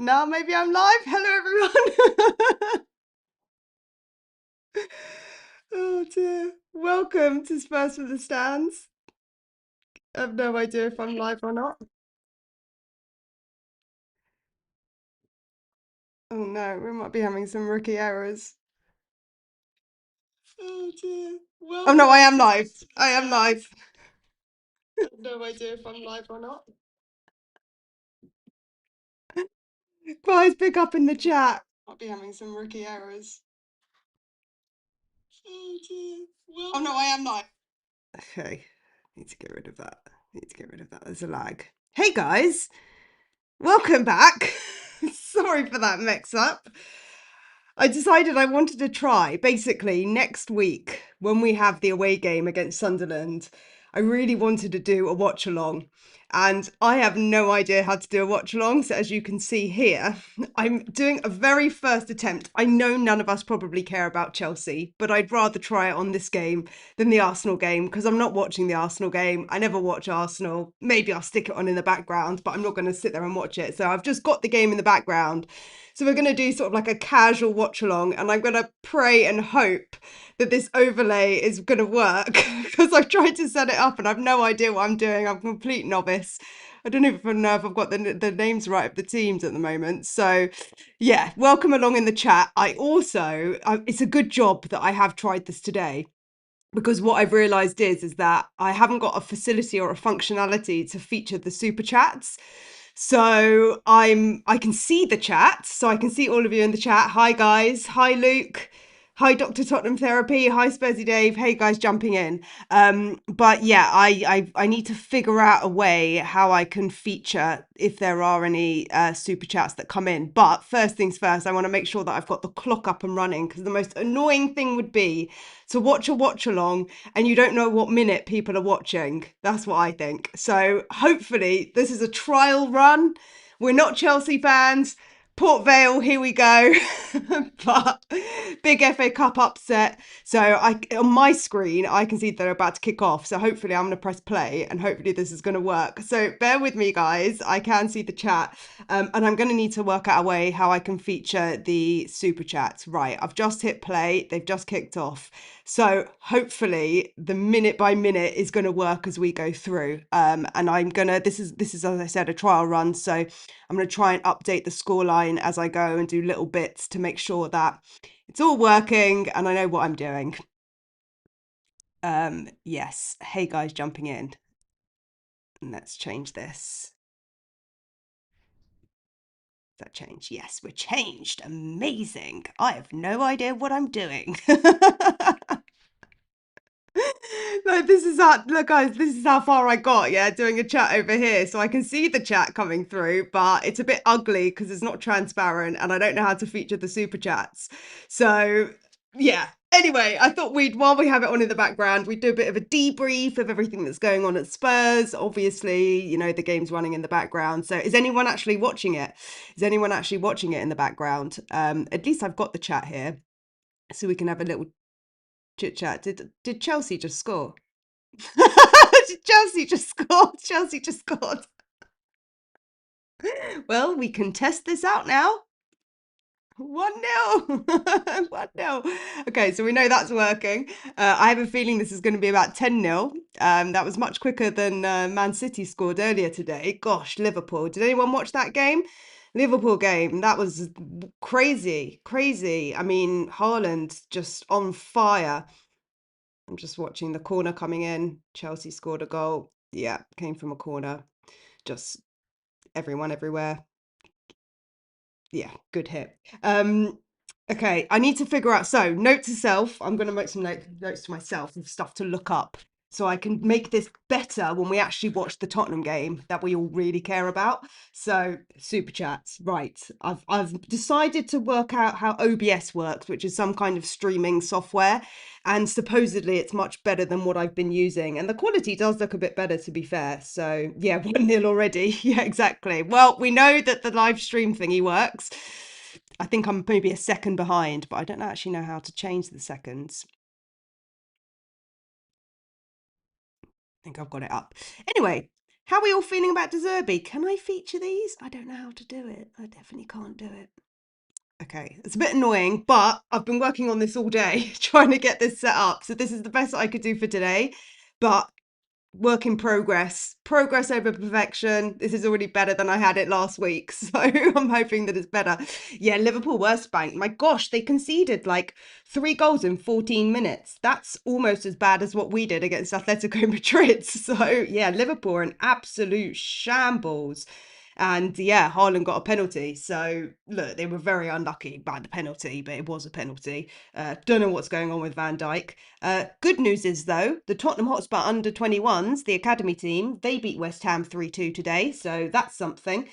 Now maybe I'm live. Hello, everyone. Oh dear. Welcome to Spurs from the Stands. I have no idea if I'm live or not. Oh no, we might be having some rookie errors. Oh dear. Oh no, I am live. I am live. I have no idea if I'm live or not. Guys, pick up in the chat. Might be having some rookie errors. Oh dear. Oh no, I am live. Okay, need to get rid of that. Need to get rid of that. There's a lag. Hey guys, welcome back. Sorry for that mix up. I decided I wanted to try, basically, next week when we have the away game against Sunderland. I really wanted to do a watch along, and I have no idea how to do a watch along. So, as you can see here, I'm doing a very first attempt. I know none of us probably care about Chelsea, but I'd rather try it on this game than the Arsenal game because I'm not watching the Arsenal game. I never watch Arsenal. Maybe I'll stick it on in the background, but I'm not going to sit there and watch it. So, I've just got the game in the background. So we're going to do sort of like a casual watch along, and I'm going to pray and hope that this overlay is going to work because I've tried to set it up and I've no idea what I'm doing. I'm a complete novice. I don't even know if I've got the names right of the teams at the moment. So yeah, welcome along in the chat. It's a good job that I have tried this today, because what I've realized is that I haven't got a facility or a functionality to feature the super chats. So I can see the chat. So I can see all of you in the chat. Hi guys. Hi Luke. Hi Dr. Tottenham Therapy. Hi Spursy Dave. Hey guys jumping in. But yeah, I need to figure out a way how I can feature if there are any super chats that come in. But first things first, I want to make sure that I've got the clock up and running, because the most annoying thing would be to watch a watch along and you don't know what minute people are watching. That's what I think. So hopefully this is a trial run. We're not Chelsea fans. Port Vale, here we go. But big FA Cup upset. So on my screen, I can see they're about to kick off. So hopefully I'm going to press play and hopefully this is going to work. So bear with me, guys. I can see the chat. And I'm going to need to work out a way how I can feature the super chats. Right, I've just hit play. They've just kicked off. So hopefully the minute by minute is going to work as we go through. And I'm going to, this is, as I said, a trial run. So I'm going to try and update the scoreline as I go and do little bits to make sure that it's all working and I know what I'm doing. Yes. Hey guys jumping in. And let's change this. That change? Yes, we're changed. Amazing. I have no idea what I'm doing. No, this is how, look guys, this is how far I got, yeah, doing a chat over here. So I can see the chat coming through, but it's a bit ugly because it's not transparent and I don't know how to feature the super chats. So yeah. Anyway, I thought while we have it on in the background, we'd do a bit of a debrief of everything that's going on at Spurs. Obviously, you know, the game's running in the background. So is anyone actually watching it? Is anyone actually watching it in the background? At least I've got the chat here so we can have a little chit chat. Did Chelsea just score? Chelsea just scored. Chelsea just scored. Well, we can test this out now. 1-0. 1-0. Okay, so we know that's working. I have a feeling this is going to be about 10-0. That was much quicker than Man City scored earlier today. Gosh, Liverpool. Did anyone watch that game? Liverpool game. That was crazy. Crazy. I mean, Haaland just on fire. I'm just watching the corner coming in. Chelsea scored a goal. Yeah, came from a corner. Just everyone everywhere. Yeah, good hit. Okay, I need to figure out. So, note to self, I'm going to make some notes to myself of stuff to look up so I can make this better when we actually watch the Tottenham game that we all really care about. So, super chats. Right. I've decided to work out how OBS works, which is some kind of streaming software, and supposedly it's much better than what I've been using. And the quality does look a bit better, to be fair. So, yeah, 1-0 already. Yeah, exactly. Well, we know that the live stream thingy works. I think I'm maybe a second behind, but I don't actually know how to change the seconds. I think I've got it up. Anyway, How are we all feeling about De Zerbi? Can I feature these? I don't know how to do it. I definitely can't do it. Okay, it's a bit annoying, but I've been working on this all day trying to get this set up. So this is the best I could do for today. But work in progress over perfection. This is already better than I had it last week, so I'm hoping that it's better. Yeah, Liverpool were spanked. My gosh, they conceded like 3 goals in 14 minutes. That's almost as bad as what we did against Atletico Madrid. So yeah, Liverpool are an absolute shambles. And yeah, Haaland got a penalty. So look, they were very unlucky by the penalty, but it was a penalty. Don't know what's going on with Van Dijk. Good news is, though, the Tottenham Hotspur under 21s, the academy team, they beat West Ham 3-2 today. So that's something.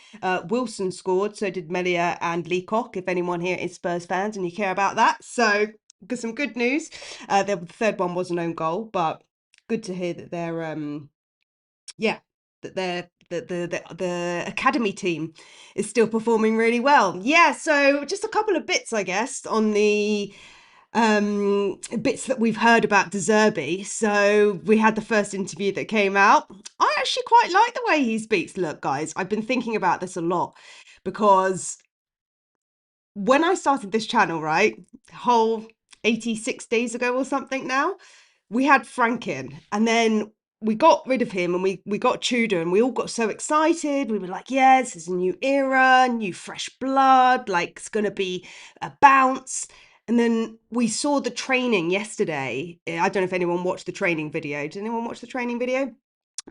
Wilson scored, so did Melia and Leacock, if anyone here is Spurs fans and you care about that. So some good news. The third one was an own goal, but good to hear that they're yeah, that the academy team is still performing really well. Yeah, so just a couple of bits, I guess, on the bits that we've heard about De Zerbi. So we had the first interview that came out. I actually quite like the way he speaks. Look, guys, I've been thinking about this a lot because when I started this channel, right, whole 86 days ago or something now, we had Frank in, and then we got rid of him and we got Tudor, and we all got so excited. We were like, yeah, this is a new era, new fresh blood, like it's going to be a bounce. And then we saw the training yesterday. I don't know if anyone watched the training video. Did anyone watch the training video?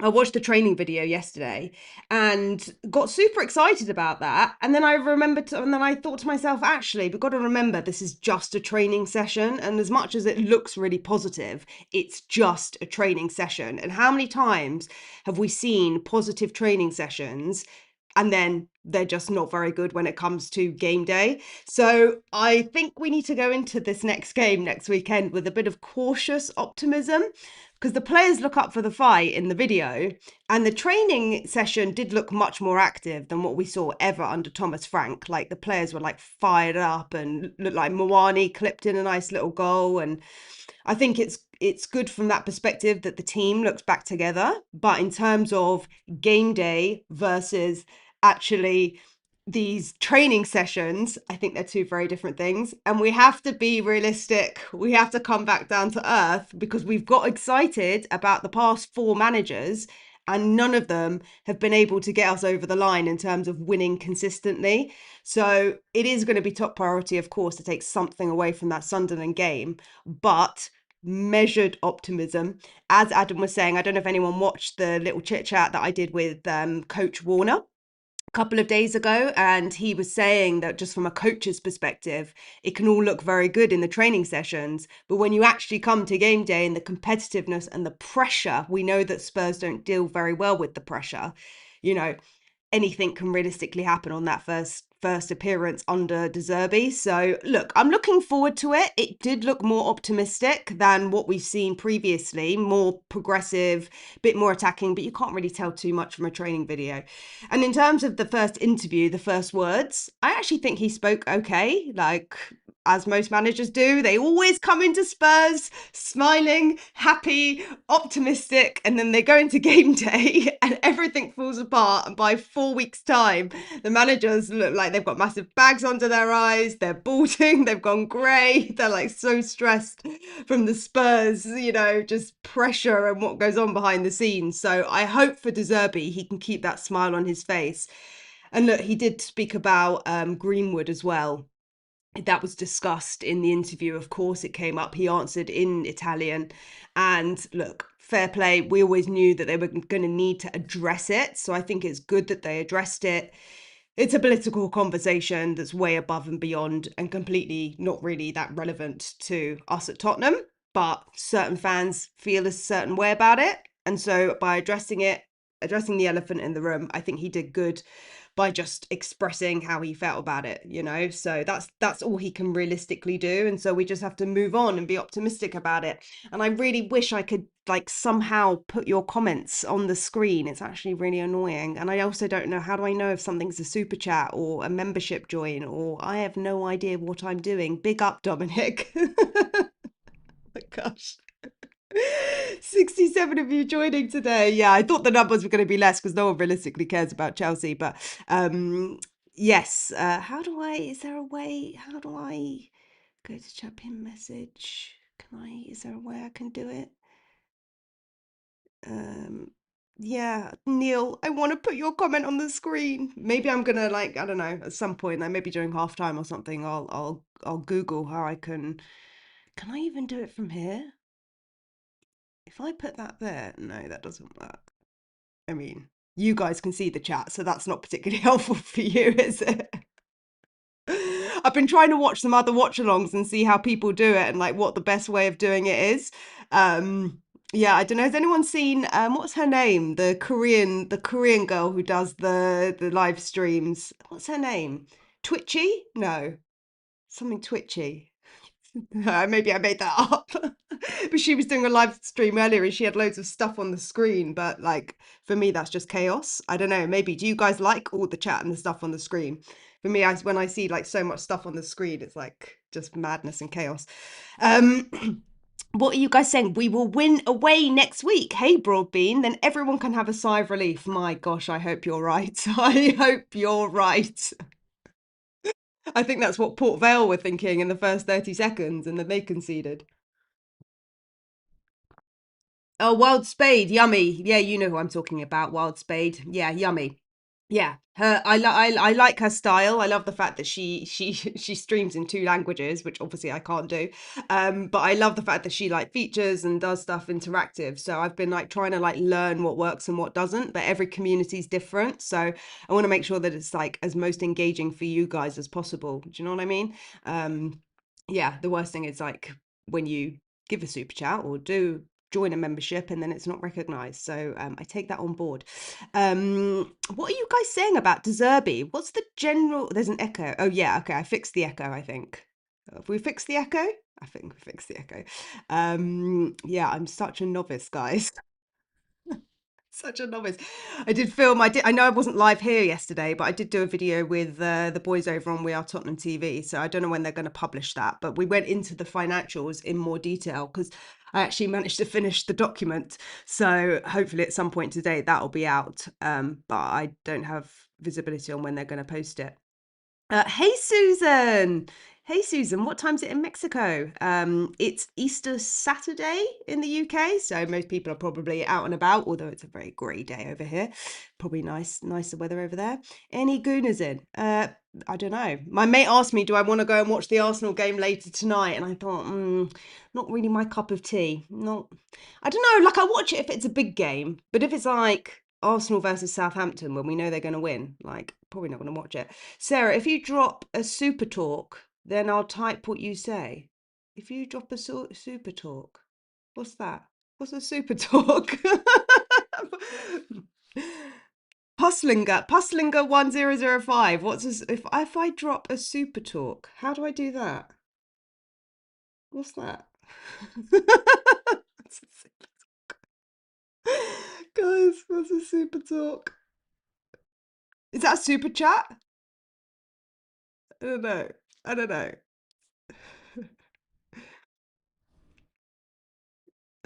I watched the training video yesterday and got super excited about that. And then I remembered, and then I thought to myself, actually, we've got to remember this is just a training session. And as much as it looks really positive, it's just a training session. And how many times have we seen positive training sessions and then they're just not very good when it comes to game day? So I think we need to go into this next game next weekend with a bit of cautious optimism, because the players look up for the fight in the video, and the training session did look much more active than what we saw ever under Thomas Frank. Like the players were like fired up and looked like Moani clipped in a nice little goal. And I think it's good from that perspective that the team looks back together. But in terms of game day versus actually these training sessions, I think they're two very different things. And we have to be realistic. We have to come back down to earth, because we've got excited about the past 4 managers and none of them have been able to get us over the line in terms of winning consistently. So it is going to be top priority, of course, to take something away from that Sunderland game, but measured optimism. As Adam was saying, I don't know if anyone watched the little chit chat that I did with Coach Warner couple of days ago, and he was saying that just from a coach's perspective, it can all look very good in the training sessions, but when you actually come to game day and the competitiveness and the pressure, we know that Spurs don't deal very well with the pressure. You know, anything can realistically happen on that first appearance under De Zerbi. So look, I'm looking forward to it. It did look more optimistic than what we've seen previously, more progressive, a bit more attacking, but you can't really tell too much from a training video. And in terms of the first interview, the first words, I actually think he spoke okay, like as most managers do. They always come into Spurs smiling, happy, optimistic, and then they go into game day and everything falls apart. And by 4 weeks' time, the managers look like they've got massive bags under their eyes, they're balding, they've gone grey, they're like so stressed from the Spurs, you know, just pressure and what goes on behind the scenes. So I hope for De Zerbi he can keep that smile on his face. And look, he did speak about Greenwood as well. That was discussed in the interview. Of course, it came up. He answered in Italian. And look, fair play. We always knew that they were going to need to address it. So I think it's good that they addressed it. It's a political conversation that's way above and beyond and completely not really that relevant to us at Tottenham. But certain fans feel a certain way about it. And so by addressing it, addressing the elephant in the room, I think he did good by just expressing how he felt about it, you know. So that's all he can realistically do, and so we just have to move on and be optimistic about it. And I really wish I could like somehow put your comments on the screen. It's actually really annoying, and I also don't know, how do I know if something's a super chat or a membership join, or I have no idea what I'm doing. Big up, Dominic. Oh my gosh. 67 of you joining today. Yeah, I thought the numbers were going to be less because no one realistically cares about Chelsea. But yes, how do I, is there a way, how do I go to chat pin message? Can I, is there a way I can do it? Um, yeah, Neil, I want to put your comment on the screen. Maybe I'm gonna like, I don't know, at some point, like maybe during halftime or something, I'll Google how I can I even do it from here? If I put that there, no, that doesn't work. I mean, you guys can see the chat, so that's not particularly helpful for you, is it? I've been trying to watch some other watch alongs and see how people do it and like what the best way of doing it is. Um, yeah, I don't know. Has anyone seen what's her name? The Korean girl who does the live streams. What's her name? Twitchy? No, something twitchy. Maybe I made that up. But she was doing a live stream earlier and she had loads of stuff on the screen. But like for me, that's just chaos. I don't know. Maybe do you guys like all the chat and the stuff on the screen? For me, when I see like so much stuff on the screen, it's like just madness and chaos. Um, what are you guys saying? We will win away next week. Hey, Broadbean. Then everyone can have a sigh of relief. My gosh, I hope you're right. I hope you're right. I think that's what Port Vale were thinking in the first 30 seconds, and then they conceded. Oh, Wild Spade, yummy. Yeah, you know who I'm talking about. Wild Spade. Yeah, yummy. Yeah, her. I like her style. I love the fact that she streams in two languages, which obviously I can't do. But I love the fact that she like features and does stuff interactive. So I've been like trying to like learn what works and what doesn't. But every community is different, so I want to make sure that it's like as most engaging for you guys as possible. Do you know what I mean? Yeah, the worst thing is like when you give a super chat or do join a membership and then it's not recognized. So I take that on board. What are you guys saying about De Zerbi? What's the general? There's an echo. Oh yeah, okay. I fixed the echo. I think. Have we fixed the echo? I think we fixed the echo. Yeah, I'm such a novice, guys. Such a novice. I did film. I know I wasn't live here yesterday, but I did do a video with the boys over on We Are Tottenham TV. So I don't know when they're going to publish that. But we went into the financials in more detail because I actually managed to finish the document. So hopefully at some point today that'll be out. But I don't have visibility on when they're going to post it. Hey Susan. Hey Susan, what time's it in Mexico? It's Easter Saturday in the UK, so most people are probably out and about, although it's a very grey day over here. Probably nicer weather over there. Any Gooners in? I don't know. My mate asked me, do I want to go and watch the Arsenal game later tonight? And I thought, not really my cup of tea. Not, I don't know. Like I watch it if it's a big game, but if it's like Arsenal versus Southampton when we know they're going to win, like probably not going to watch it. Sarah, if you drop a super talk, then I'll type what you say. If you drop a super talk, what's that? What's a super talk? Puslinger 1005. What's this? If I drop a super talk, how do I do that? What's that? Guys, what's a super talk? Is that a super chat? I don't know. I don't know.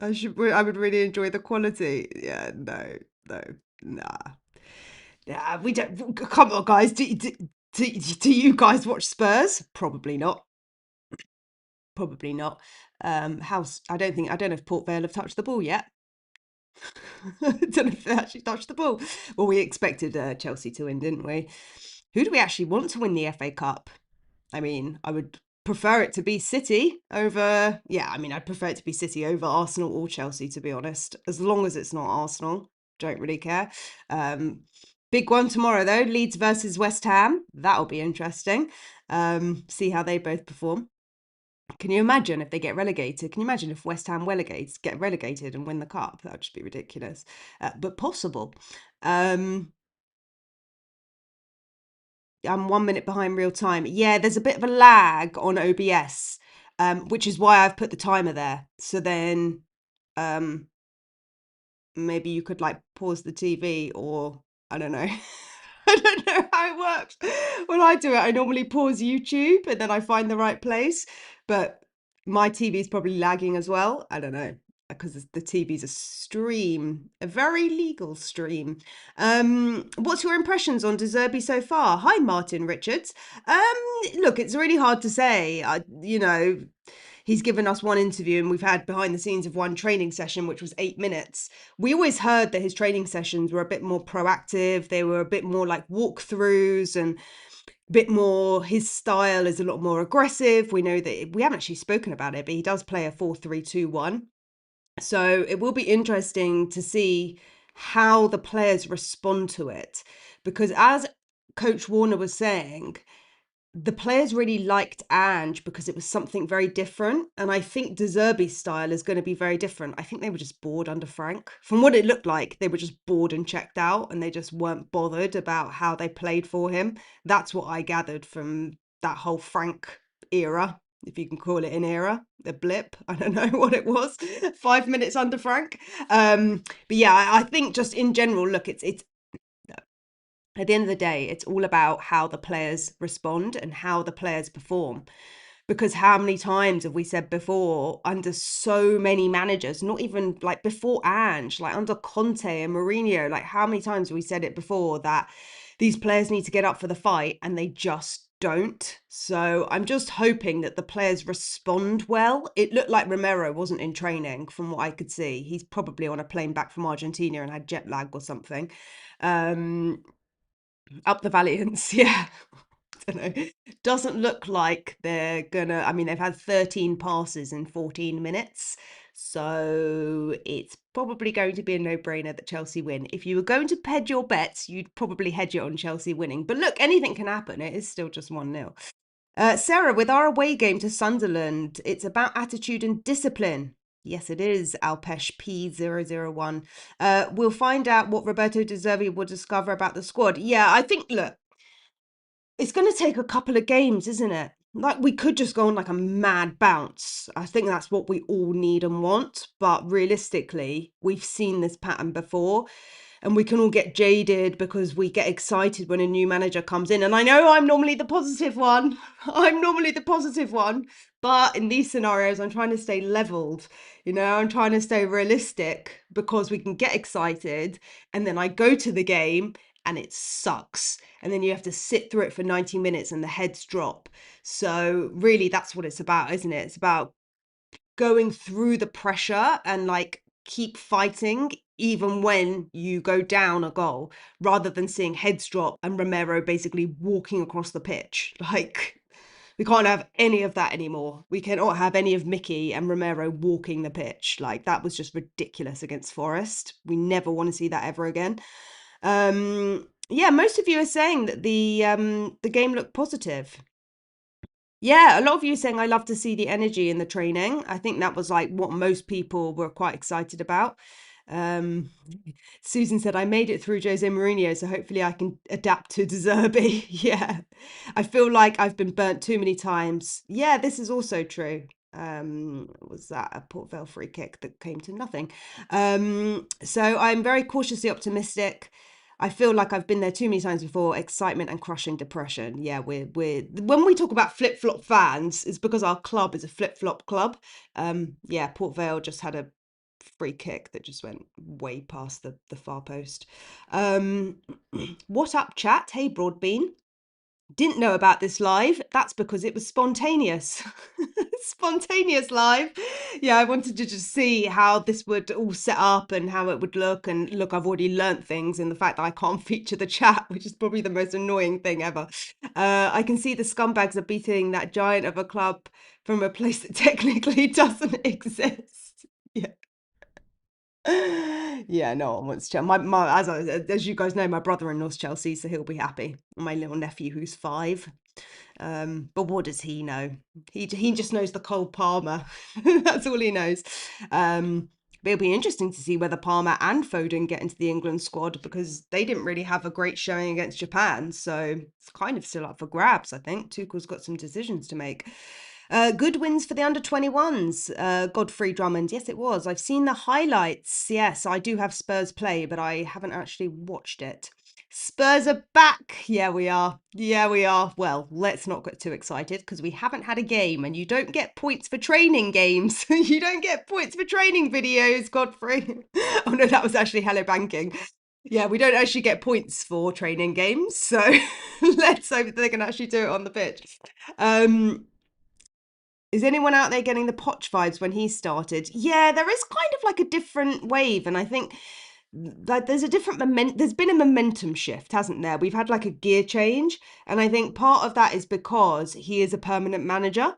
I would really enjoy the quality. Yeah, no, no, nah. Yeah, we don't. Come on, guys. Do you guys watch Spurs? Probably not. Probably not. House. I don't know if Port Vale have touched the ball yet. I don't know if they actually touched the ball. Well, we expected Chelsea to win, didn't we? Who do we actually want to win the FA Cup? I mean, I would prefer it to be City over. Yeah, I mean, I'd prefer it to be City over Arsenal or Chelsea, to be honest. As long as it's not Arsenal, don't really care. Big one tomorrow though, Leeds versus West Ham. That'll be interesting. See how they both perform. Can you imagine if they get relegated? Can you imagine if West Ham get relegated and win the cup? That would just be ridiculous, but possible. I'm 1 minute behind real time. Yeah, there's a bit of a lag on OBS, which is why I've put the timer there. So then um, maybe you could like pause the TV or I don't know. I don't know how it works. When I do it, I normally pause YouTube and then I find the right place. But my TV is probably lagging as well. I don't know. because the TV's a stream, a very legal stream. What's your impressions on De Zerbi so far? Hi, Martin Richards. Look, it's really hard to say. He's given us one interview and we've had behind the scenes of one training session, which was 8 minutes. We always heard that his training sessions were a bit more proactive. They were a bit more like walkthroughs and a bit more, his style is a lot more aggressive. We know that we haven't actually spoken about it, but he does play a 4-3-2-1. So it will be interesting to see how the players respond to it. Because as Coach Warner was saying, the players really liked Ange because it was something very different. And I think De Zerbi's style is going to be very different. I think they were just bored under Frank. From what it looked like, they were just bored and checked out and they just weren't bothered about how they played for him. That's what I gathered from that whole Frank era, if you can call it an era, a blip. I don't know what it was. 5 minutes under Frank. But yeah, I think just in general, look, it's at the end of the day, it's all about how the players respond and how the players perform. Because how many times have we said before, under so many managers, not even like before Ange, like under Conte and Mourinho, like how many times have we said it before that these players need to get up for the fight and they just don't. So I'm just hoping that the players respond well. It looked like Romero wasn't in training from what I could see. He's probably on a plane back from Argentina and had jet lag or something. Up the Valiants, yeah. I don't know. Doesn't look like they're gonna. I mean, they've had 13 passes in 14 minutes. So it's probably going to be a no-brainer that Chelsea win. If you were going to hedge your bets, you'd probably hedge it on Chelsea winning. But look, anything can happen. It is still just 1-0. Sarah, with our away game to Sunderland, it's about attitude and discipline. Yes, it is, Alpesh P001. We'll find out what Roberto De Zerbi will discover about the squad. Yeah, I think, look, it's going to take a couple of games, isn't it? Like, we could just go on like a mad bounce. I think that's what we all need and want. But realistically, we've seen this pattern before. And we can all get jaded because we get excited when a new manager comes in. And I know I'm normally the positive one. I'm normally the positive one. But in these scenarios, I'm trying to stay leveled. I'm trying to stay realistic because we can get excited. And then I go to the game and it sucks. And then you have to sit through it for 90 minutes and the heads drop. So really, that's what it's about, isn't it? It's about going through the pressure and like keep fighting even when you go down a goal, rather than seeing heads drop and Romero basically walking across the pitch. Like, we can't have any of that anymore. We cannot have any of Mickey and Romero walking the pitch. Like, that was just ridiculous against Forest. We never want to see that ever again. Yeah, most of you are saying that the game looked positive. Yeah, a lot of you are saying I love to see the energy in the training. I think that was like what most people were quite excited about. Um, Susan said, I made it through Jose Mourinho, so hopefully I can adapt to De Zerbi. Yeah, I feel like I've been burnt too many times. Yeah, this is also true. Was that a Port Vale free kick that came to nothing? So I'm very cautiously optimistic. I feel like I've been there too many times before. Excitement and crushing depression. Yeah, we're when we talk about flip flop fans, it's because our club is a flip flop club. Yeah, Port Vale just had a free kick that just went way past the far post. What up, chat? Hey, Broadbean. Didn't know about this live. That's because it was spontaneous. Spontaneous live. Yeah, I wanted to just see how this would all set up and how it would look. And look, I've already learnt things in the fact that I can't feature the chat, which is probably the most annoying thing ever. I can see the scumbags are beating that giant of a club from a place that technically doesn't exist. Yeah. Yeah, no one wants Chelsea. As you guys know, my brother-in-law's Chelsea, so he'll be happy. My little nephew, who's 5. But what does he know? He just knows the Cole Palmer. That's all he knows. But it'll be interesting to see whether Palmer and Foden get into the England squad, because they didn't really have a great showing against Japan. So it's kind of still up for grabs, I think. Tuchel's got some decisions to make. Good wins for the under-21s. Godfrey Drummond. Yes, it was. I've seen the highlights. Yes, I do have Spurs play, but I haven't actually watched it. Spurs are back. Yeah, we are. Yeah, we are. Well, let's not get too excited because we haven't had a game and you don't get points for training games. You don't get points for training videos, Godfrey. Oh no, that was actually Hello Banking. Yeah, we don't actually get points for training games. So let's hope that they can actually do it on the pitch. Um, is anyone out there getting the Poch vibes when he started? Yeah, there is kind of like a different wave, and I think like there's a different there's been a momentum shift, hasn't there? We've had like a gear change, and I think part of that is because he is a permanent manager.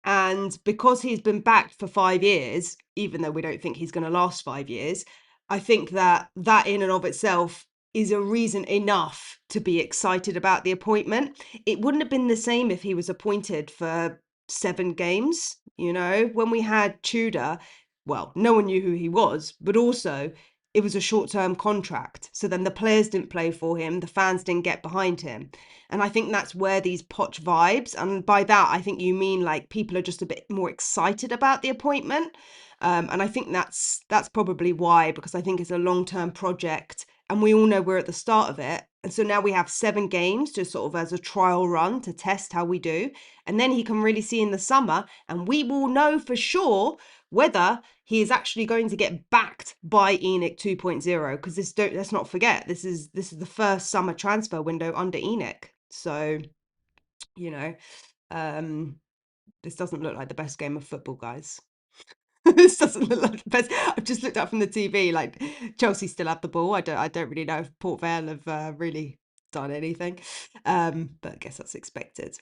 And because he's been backed for 5 years, even though we don't think he's going to last 5 years, I think that that in and of itself is a reason enough to be excited about the appointment. It wouldn't have been the same if he was appointed for 7 games. You know, when we had Tudor, well, no one knew who he was, but also it was a short-term contract. So then the players didn't play for him, the fans didn't get behind him. And I think that's where these Poch vibes, and by that I think you mean like people are just a bit more excited about the appointment. And I think that's probably why, because I think it's a long-term project and we all know we're at the start of it. And so now we have 7 games to sort of as a trial run to test how we do. And then he can really see in the summer and we will know for sure whether he is actually going to get backed by ENIC 2.0, because let's not forget, this is the first summer transfer window under ENIC. So, you know, this doesn't look like the best game of football, guys. This doesn't look like the best. I've just looked up from the TV. Like Chelsea still have the ball. I don't really know if Port Vale have really done anything. But I guess that's expected.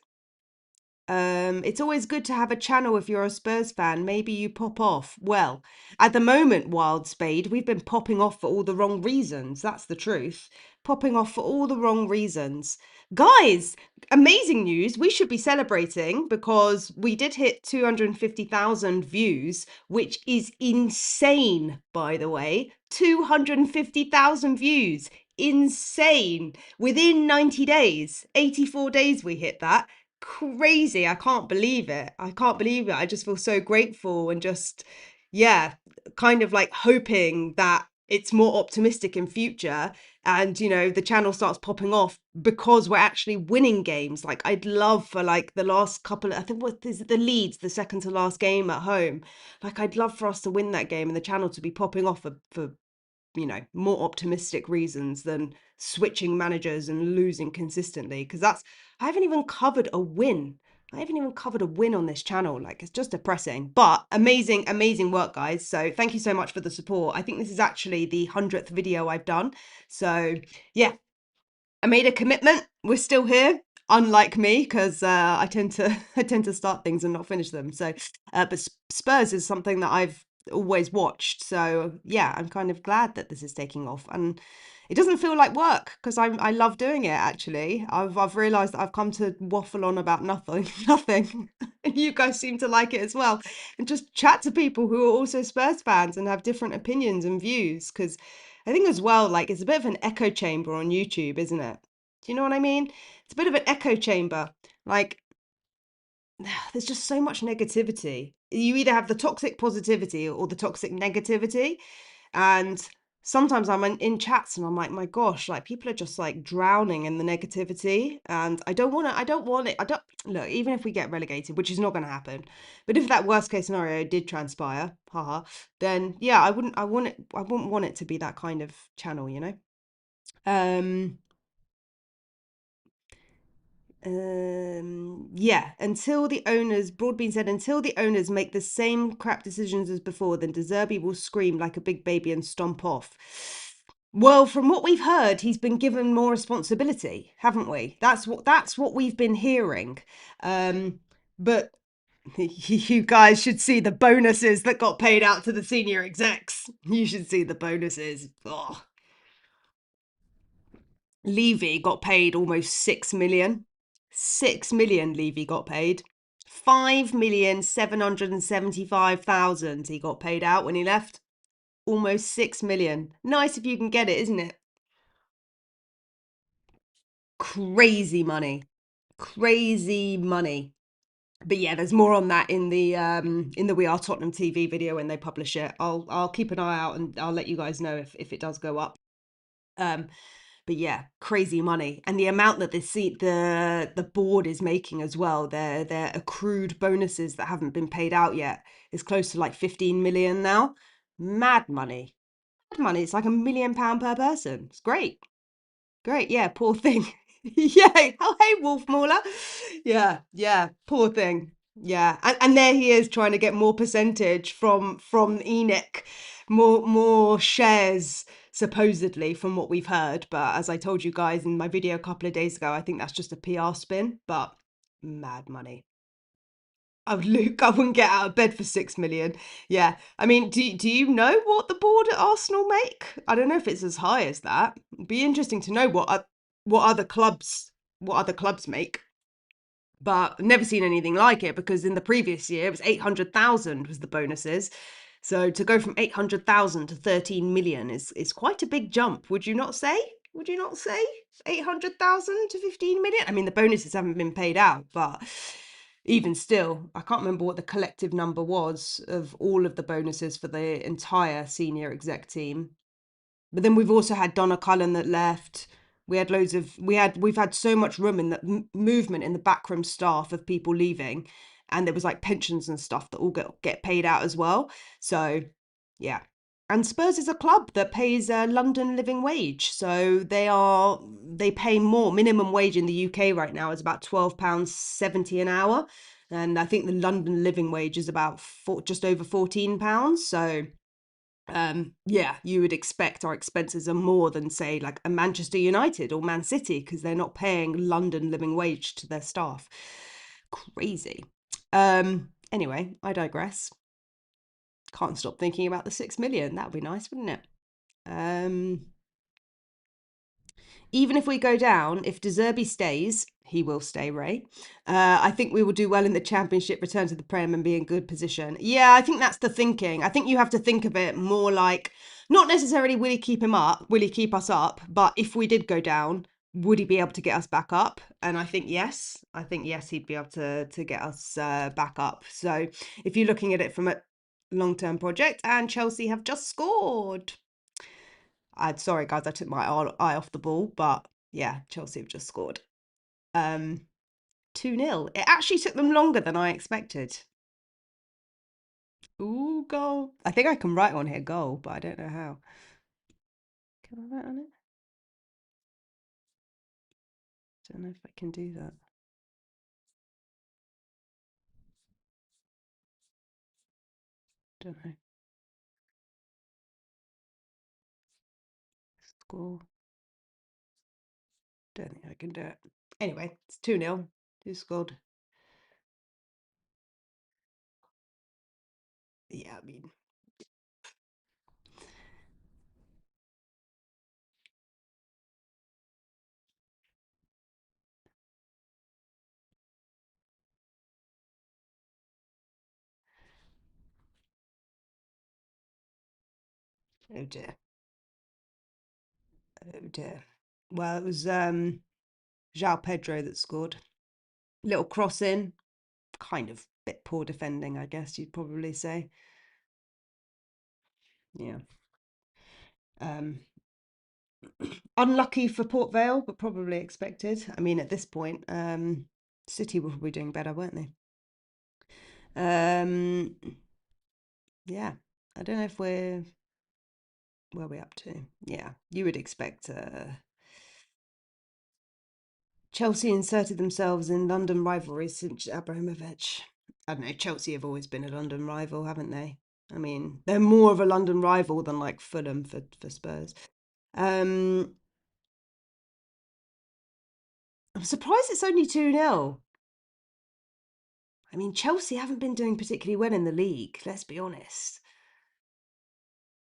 It's always good to have a channel if you're a Spurs fan. Maybe you pop off. Well, at the moment, Wild Spade, we've been popping off for all the wrong reasons. That's the truth. Popping off for all the wrong reasons. Guys, amazing news. We should be celebrating because we did hit 250,000 views, which is insane, by the way. 250,000 views. Insane. Within 90 days, 84 days, we hit that. Crazy. I can't believe it. I can't believe it. I just feel so grateful and just, yeah, kind of like hoping that it's more optimistic in future and you know the channel starts popping off because we're actually winning games. Like I'd love for like the last couple, I think what is it, the Leeds, the second to last game at home, like I'd love for us to win that game and the channel to be popping off for you know, more optimistic reasons than switching managers and losing consistently. Because I haven't even covered a win. I haven't even covered a win on this channel. Like, it's just depressing. But amazing, amazing work, guys. So thank you so much for the support. I think this is actually the 100th video I've done. So yeah, I made a commitment. We're still here. Unlike me, because I tend to start things and not finish them. So, but Spurs is something that I've always watched. So yeah, I'm kind of glad that this is taking off, and it doesn't feel like work because I love doing it. Actually, I've realised that I've come to waffle on about nothing, nothing, and you guys seem to like it as well, and just chat to people who are also Spurs fans and have different opinions and views. Because I think as well, like it's a bit of an echo chamber on YouTube, isn't it? Do you know what I mean? It's a bit of an echo chamber. Like, there's just so much negativity. You either have the toxic positivity or the toxic negativity. And sometimes I'm in chats and I'm like, my gosh, like people are just like drowning in the negativity. And I don't want it. Look, even if we get relegated, which is not going to happen. But if that worst case scenario did transpire, haha, then yeah, I wouldn't want it to be that kind of channel, you know? Um, yeah, until the owners, Broadbean said, until the owners make the same crap decisions as before, then De Zerbi will scream like a big baby and stomp off. Well, from what we've heard, he's been given more responsibility, haven't we? That's what we've been hearing. But you guys should see the bonuses that got paid out to the senior execs. You should see the bonuses. Oh. Levy got paid almost 6 million. 6 million Levy got paid. 5,775,000 he got paid out when he left. Almost 6 million. Nice if you can get it, isn't it? Crazy money. Crazy money. But yeah, there's more on that in the We Are Tottenham TV video when they publish it. I'll keep an eye out and I'll let you guys know if it does go up. But yeah, crazy money, and the amount that the board is making as well. Their accrued bonuses that haven't been paid out yet is close to like 15 million now. Mad money, mad money. It's like £1 million per person. It's great. Great, yeah, poor thing. Yeah, oh hey, Wolf Mauler. Yeah, yeah, poor thing. Yeah, and there he is trying to get more percentage from Enoch, more shares supposedly from what we've heard. But as I told you guys in my video a couple of days ago, I think that's just a PR spin. But mad money. Luke, I wouldn't get out of bed for 6 million. Yeah, I mean, do you know what the board at Arsenal make? I don't know if it's as high as that. It'd be interesting to know what other clubs make. But never seen anything like it, because in the previous year it was 800,000 was the bonuses. So to go from 800,000 to 13 million is quite a big jump. Would you not say? Would you not say 800,000 to 15 million? I mean, the bonuses haven't been paid out, but even still, I can't remember what the collective number was of all of the bonuses for the entire senior exec team. But then we've also had Donna Cullen that left. We had we've had so much room in the movement in the backroom staff of people leaving, and there was like pensions and stuff that all get paid out as well. So yeah. And Spurs is a club that pays a London living wage. So they pay more. Minimum wage in the UK right now is about £12.70 an hour. And I think the London living wage is about just over £14. So yeah, you would expect our expenses are more than, say, like a Manchester United or Man City, because they're not paying London living wage to their staff. Crazy. Anyway, I digress. Can't stop thinking about the 6 million. That would be nice, wouldn't it? Even if we go down, if De Zerbi stays, he will stay, Ray. I think we will do well in the Championship, return to the Prem, and be in good position. Yeah, I think that's the thinking. I think you have to think of it more like, not necessarily will he keep him up, will he keep us up, but if we did go down, would he be able to get us back up? And I think yes. I think yes, he'd be able to get us back up. So if you're looking at it from a long-term project, and Chelsea have just scored. Sorry guys, I took my eye off the ball, but yeah, Chelsea have just scored. 2-0. It actually took them longer than I expected. Ooh, goal. I think I can write on here goal, but I don't know how. Can I write on it? Don't know if I can do that. Don't know. Score. Don't think I can do it. Anyway, it's 2-0. Who scored? Yeah, I mean. Oh dear. Oh dear. Well, it was João Pedro that scored. Little cross in. Kind of bit poor defending, I guess you'd probably say. Yeah. Um, Unlucky for Port Vale, but probably expected. I mean, at this point, City were probably doing better, weren't they? Yeah. I don't know if where we up to. Yeah, you would expect Chelsea inserted themselves in London rivalries since Abramovich. I don't know. Chelsea have always been a London rival, haven't they? I mean, they're more of a London rival than like Fulham for Spurs. I'm surprised it's only 2-0. I mean, Chelsea haven't been doing particularly well in the league, let's be honest.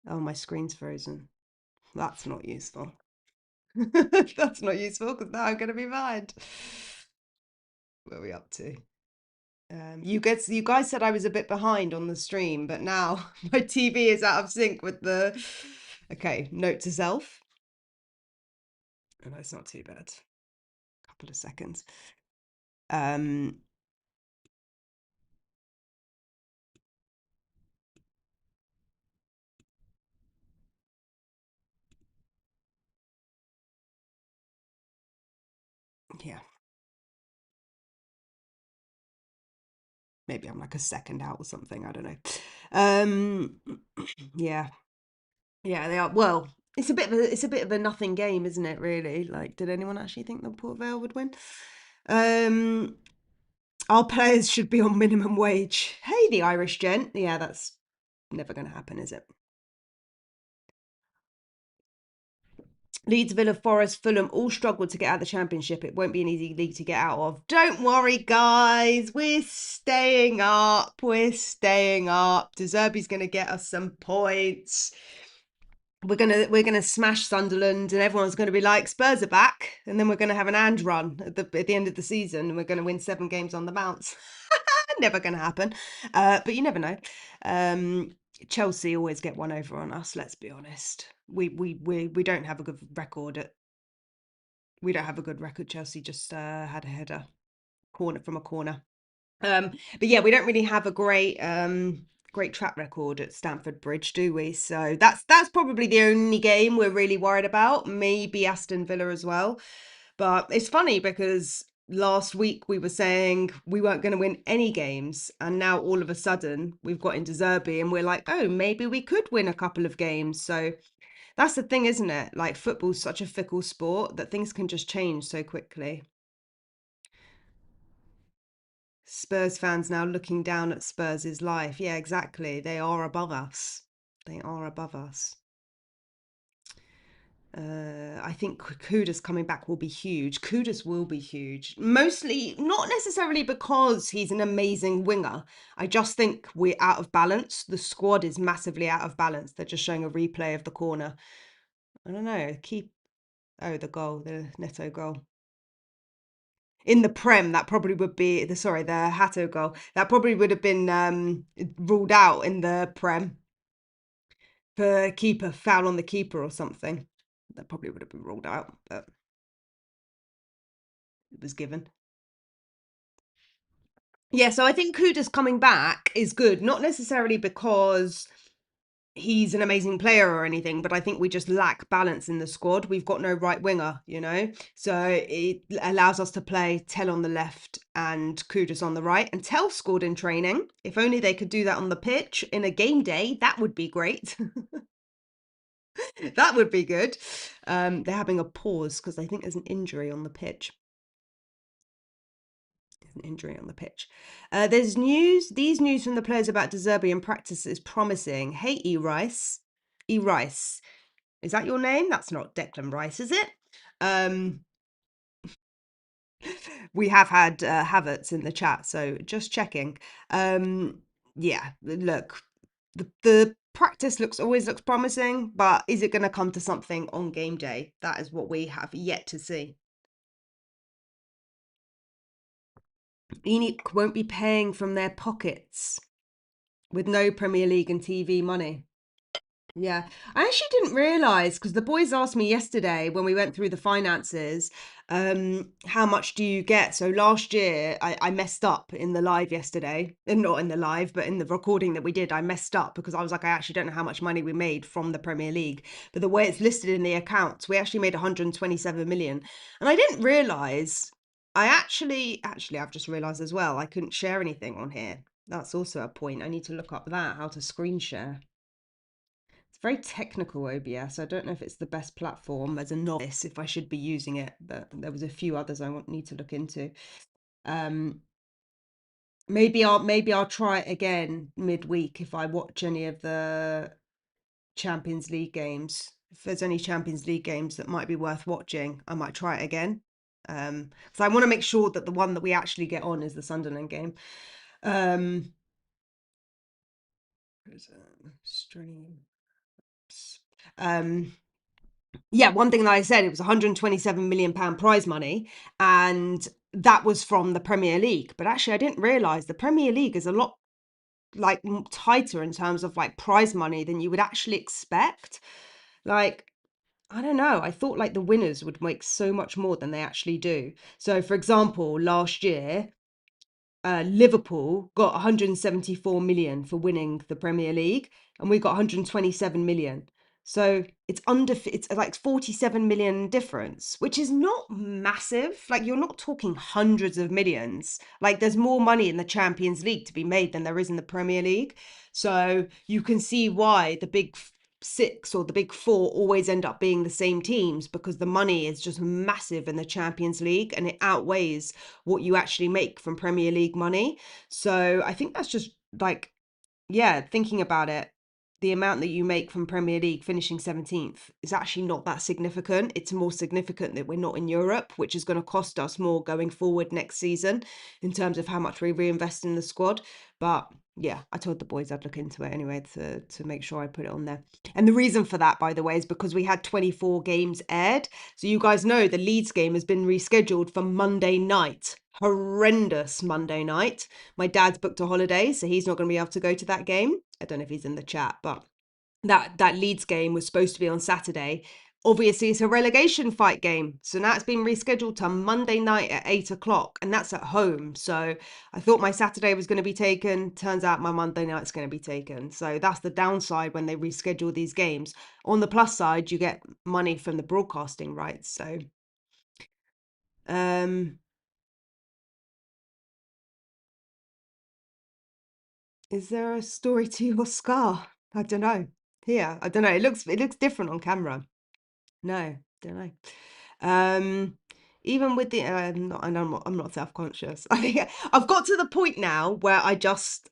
Oh, my screen's frozen. That's not useful. That's not useful, because now I'm going to be behind. Where are we up to? You guys said I was a bit behind on the stream, but now my TV is out of sync with the. Okay, note to self. Oh, that's not too bad. Couple of seconds. Um, Maybe I'm like a second out or something. I don't know. Um, yeah, yeah, they are. Well, it's a bit of a nothing game, isn't it? Really. Like, did anyone actually think that Port Vale would win? Um, our players should be on minimum wage. Hey, the Irish gent. Yeah, that's never going to happen, is it? Leeds, Villa, Forest, Fulham all struggled to get out of the Championship. It won't be an easy league to get out of. Don't worry, guys. We're staying up. We're staying up. De Zerbi's going to get us some points. We're gonna smash Sunderland, and everyone's going to be like, Spurs are back, and then we're going to have an and run at the end of the season, and we're going to win 7 games on the bounce. Never going to happen, but you never know. Chelsea always get one over on us. Let's be honest. We don't have a good record at. We don't have a good record. Chelsea just had a header corner from a corner. But yeah, we don't really have a great track record at Stamford Bridge, do we? So that's probably the only game we're really worried about. Maybe Aston Villa as well. But it's funny because last week we were saying we weren't going to win any games, and now all of a sudden we've got into Zerbi and we're like, oh, maybe we could win a couple of games. So that's the thing, isn't it? Like, football's such a fickle sport that things can just change so quickly. Spurs fans now looking down at Spurs' life. Yeah, exactly. They are above us. They are above us. I think Kudus coming back will be huge. Kudus will be huge. Mostly, not necessarily because he's an amazing winger. I just think we're out of balance. The squad is massively out of balance. They're just showing a replay of the corner. I don't know. The goal, the Neto goal. In the Prem, that probably would be the Hato goal. That probably would have been ruled out in the Prem for keeper foul on the keeper or something. That probably would have been ruled out, but it was given. Yeah, so I think Kuda's coming back is good, not necessarily because he's an amazing player or anything, but I think we just lack balance in the squad. We've got no right winger, so it allows us to play Tell on the left and Kudus on the right. And Tell scored in training. If only they could do that on the pitch in a game day, that would be great. That would be good. They're having a pause because I think there's an injury on the pitch. An injury on the pitch. There's news. These news from the players about De Zerbi in practice is promising. Hey, E Rice. E Rice. Is that your name? That's not Declan Rice, is it? We have had Havertz in the chat, so just checking. Yeah, look, the practice always looks promising, but is it going to come to something on game day? That is what we have yet to see. ENIC won't be paying from their pockets with no Premier League and TV money. Yeah, I actually didn't realize because the boys asked me yesterday when we went through the finances, how much do you get? So last year I messed up in the live yesterday, and not in the live, but in the recording that we did, I messed up because I was like, I actually don't know how much money we made from the Premier League, but the way it's listed in the accounts, we actually made 127 million, and I didn't realize. I've just realized as well, I couldn't share anything on here. That's also a point. I need to look up that, how to screen share. It's very technical, OBS. I don't know if it's the best platform as a novice, if I should be using it, but there was a few others I need to look into. Maybe I'll try it again midweek if I watch any of the Champions League games. If there's any Champions League games that might be worth watching, I might try it again. So I want to make sure that the one that we actually get on is the Sunderland game. Stream. Yeah, one thing that I said, it was 127 million pound prize money, and that was from the Premier League. But actually, I didn't realize the Premier League is a lot like tighter in terms of like prize money than you would actually expect. Like, I don't know. I thought like the winners would make so much more than they actually do. So, for example, last year, Liverpool got 174 million for winning the Premier League, and we got 127 million. So it's like 47 million difference, which is not massive. Like you're not talking hundreds of millions. Like there's more money in the Champions League to be made than there is in the Premier League. So you can see why the big six or the big four always end up being the same teams, because the money is just massive in the Champions League and it outweighs what you actually make from Premier League money. So I think that's just like, yeah, thinking about it, the amount that you make from Premier League finishing 17th is actually not that significant. It's more significant that we're not in Europe, which is going to cost us more going forward next season in terms of how much we reinvest in the squad. But yeah, I told the boys I'd look into it anyway to make sure I put it on there. And the reason for that, by the way, is because we had 24 games aired. So you guys know the Leeds game has been rescheduled for Monday night. Horrendous Monday night. My dad's booked a holiday, so he's not going to be able to go to that game. I don't know if he's in the chat, but that Leeds game was supposed to be on Saturday. Obviously, it's a relegation fight game, so now it's been rescheduled to Monday night at 8 o'clock, and that's at home. So I thought my Saturday was going to be taken. Turns out my Monday night's going to be taken. So that's the downside when they reschedule these games. On the plus side, you get money from the broadcasting rights. So, um, is there a story to your scar? I don't know. Here, I don't know. It looks different on camera. No, don't know. Um, even with the and I'm not self-conscious. I think I've got to the point now where I just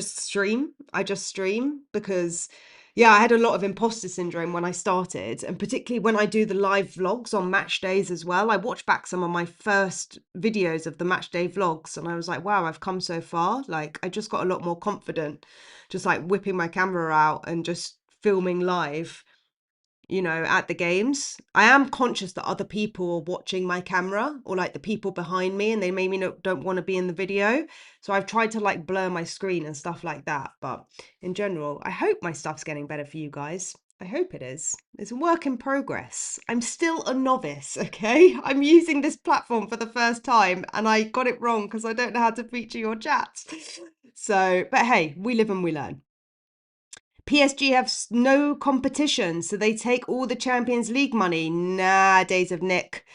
stream. I just stream because yeah, I had a lot of imposter syndrome when I started, and particularly when I do the live vlogs on match days as well. I watched back some of my first videos of the match day vlogs and I was like, wow, I've come so far. Like I just got a lot more confident, just like whipping my camera out and just filming live, at the games. I am conscious that other people are watching my camera, or like the people behind me, and they maybe don't want to be in the video. So I've tried to like blur my screen and stuff like that. But in general, I hope my stuff's getting better for you guys. I hope it is. It's a work in progress. I'm still a novice, okay? I'm using this platform for the first time and I got it wrong because I don't know how to feature your chats. So, but hey, we live and we learn. PSG have no competition, so they take all the Champions League money. Nah, days of Nick.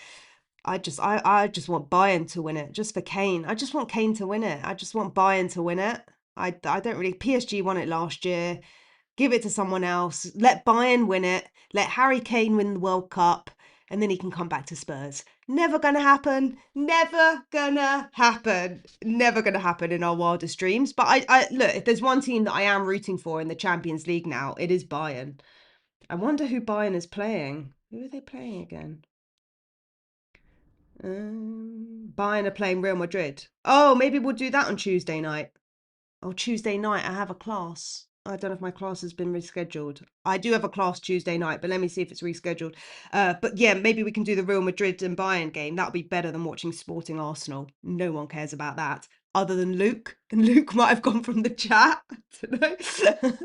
I just want Bayern to win it, just for Kane. I just want Kane to win it. I just want Bayern to win it. I don't really. PSG won it last year. Give it to someone else. Let Bayern win it. Let Harry Kane win the World Cup, and then he can come back to Spurs. Never gonna happen. Never gonna happen. Never gonna happen in our wildest dreams. But I look, if there's one team that I am rooting for in the Champions League now, it is Bayern. I wonder who Bayern is playing. Who are they playing again? Bayern are playing Real Madrid. Oh, maybe we'll do that on Tuesday night. Oh, Tuesday night, I have a class. I don't know if my class has been rescheduled. I do have a class Tuesday night, but let me see if it's rescheduled. But yeah, maybe we can do the Real Madrid and Bayern game. That'll be better than watching Sporting Arsenal. No one cares about that other than Luke. And Luke might have gone from the chat. I don't know.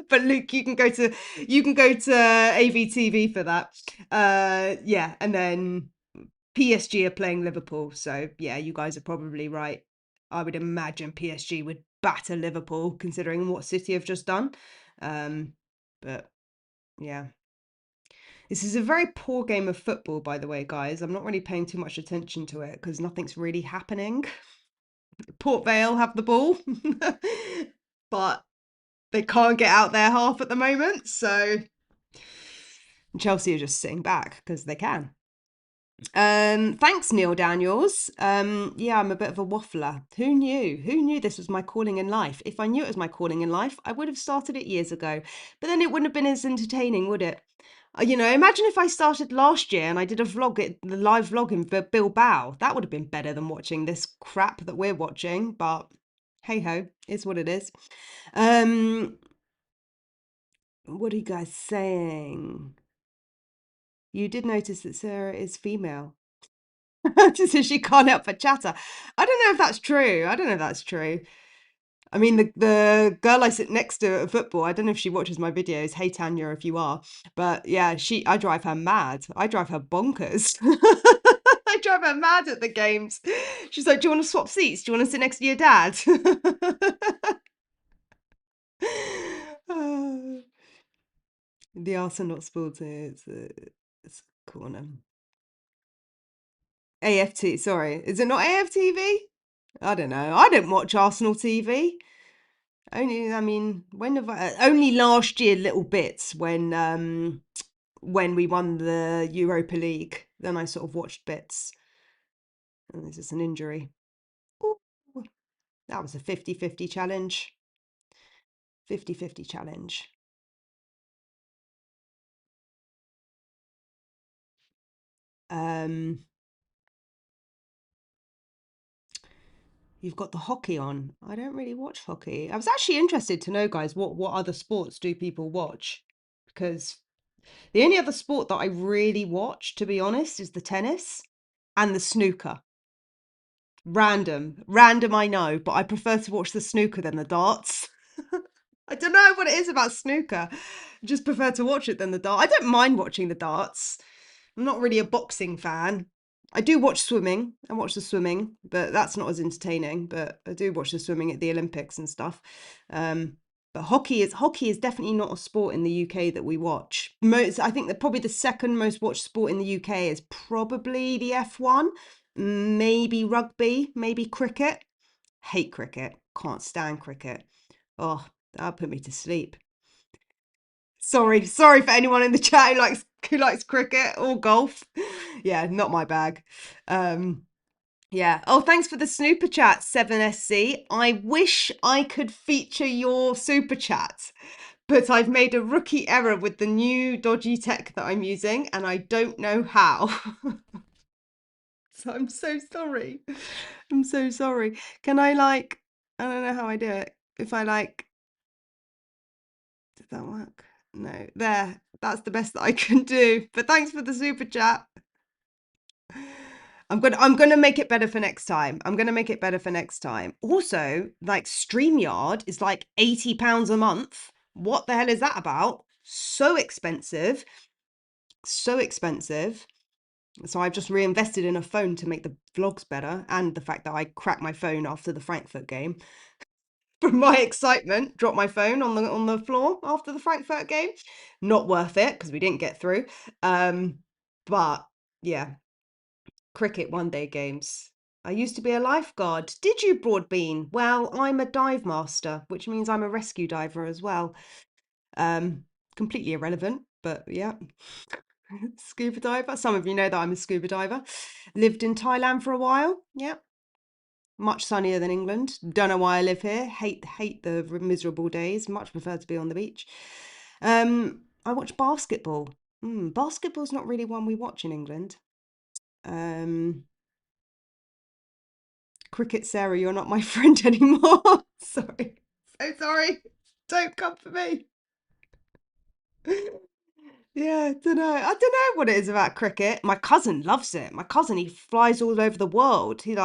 But Luke, you can go to AVTV for that. Yeah, and then PSG are playing Liverpool. So yeah, you guys are probably right. I would imagine PSG would batter Liverpool considering what City have just done. But yeah. This is a very poor game of football, by the way, guys. I'm not really paying too much attention to it because nothing's really happening. Port Vale have the ball, but they can't get out their half at the moment. So Chelsea are just sitting back because they can. Thanks, Neil Daniels. Yeah, I'm a bit of a waffler. Who knew? Who knew this was my calling in life? If I knew it was my calling in life, I would have started it years ago. But then it wouldn't have been as entertaining, would it? Imagine if I started last year and I did the live vlog in Bilbao. That would have been better than watching this crap that we're watching. But hey ho, it's what it is. What are you guys saying? You did notice that Sarah is female. So she can't help but chatter. I don't know if that's true. I don't know if that's true. I mean, the girl I sit next to at football, I don't know if she watches my videos. Hey, Tanya, if you are. But yeah, I drive her mad. I drive her bonkers. I drive her mad at the games. She's like, do you want to swap seats? Do you want to sit next to your dad? The Arsenal not sporty. It's a corner. AFT, sorry. Is it not AFTV? I don't know. I don't watch Arsenal TV. Only, I mean, when have I? Only last year, little bits when we won the Europa League. Then I sort of watched bits, and this is an injury. Ooh, that was a 50-50 challenge. 50-50 challenge. Um, you've got the hockey on. I don't really watch hockey. I was actually interested to know, guys, what other sports do people watch? Because the only other sport that I really watch, to be honest, is the tennis and the snooker. Random, I know, but I prefer to watch the snooker than the darts. I don't know what it is about snooker. I just prefer to watch it than the dart. I don't mind watching the darts. I'm not really a boxing fan. I do watch swimming. I watch the swimming, but that's not as entertaining. But I do watch the swimming at the Olympics and stuff. But hockey is definitely not a sport in the UK that we watch. I think that probably the second most watched sport in the UK is probably the F1, maybe rugby, maybe cricket. Hate cricket. Can't stand cricket. Oh, that'll put me to sleep. Sorry for anyone in the chat who likes cricket or golf. Yeah, not my bag. Yeah. Oh, thanks for the super chat, 7SC. I wish I could feature your super chat, but I've made a rookie error with the new dodgy tech that I'm using, and I don't know how. So I'm so sorry. I'm so sorry. Can I don't know how I do it. If I did that work? No. There. That's the best that I can do. But thanks for the super chat. I'm gonna make it better for next time. I'm gonna make it better for next time. Also, like StreamYard is like £80 a month. What the hell is that about? So expensive. So expensive. So I've just reinvested in a phone to make the vlogs better, and the fact that I cracked my phone after the Frankfurt game. From my excitement, dropped my phone on the floor after the Frankfurt game. Not worth it because we didn't get through. But yeah, cricket one day games. I used to be a lifeguard. Did you, Broadbean? Well, I'm a dive master, which means I'm a rescue diver as well. Um, Completely irrelevant, but yeah. Scuba diver. Some of you know that I'm a scuba diver. Lived in Thailand for a while. Yeah. Much sunnier than England. Don't know why I live here. Hate the miserable days. Much prefer to be on the beach. I watch basketball. Basketball's not really one we watch in England. Cricket Sarah, you're not my friend anymore. Sorry. So sorry. Don't come for me. Yeah, I don't know. I don't know what it is about cricket. My cousin loves it. My cousin, he flies all over the world. He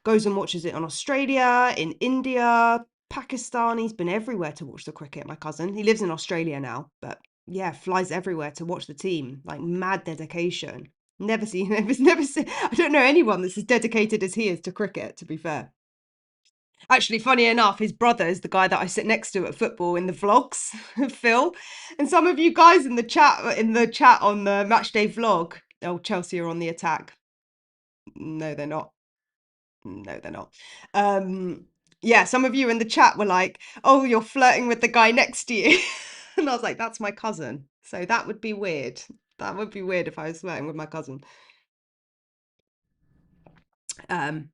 goes and watches it on Australia, in India, Pakistan. He's been everywhere to watch the cricket, my cousin. He lives in Australia now, but yeah, flies everywhere to watch the team. Like mad dedication. Never seen, never seen. I don't know anyone that's as dedicated as he is to cricket, to be fair. Actually, funny enough, his brother is the guy that I sit next to at football in the vlogs, Phil. And some of you guys in the chat on the match day vlog, oh, Chelsea are on the attack. No, they're not. No, they're not. Yeah, some of you in the chat were like, "Oh, you're flirting with the guy next to you," and I was like, "That's my cousin." So that would be weird. That would be weird if I was flirting with my cousin. Um,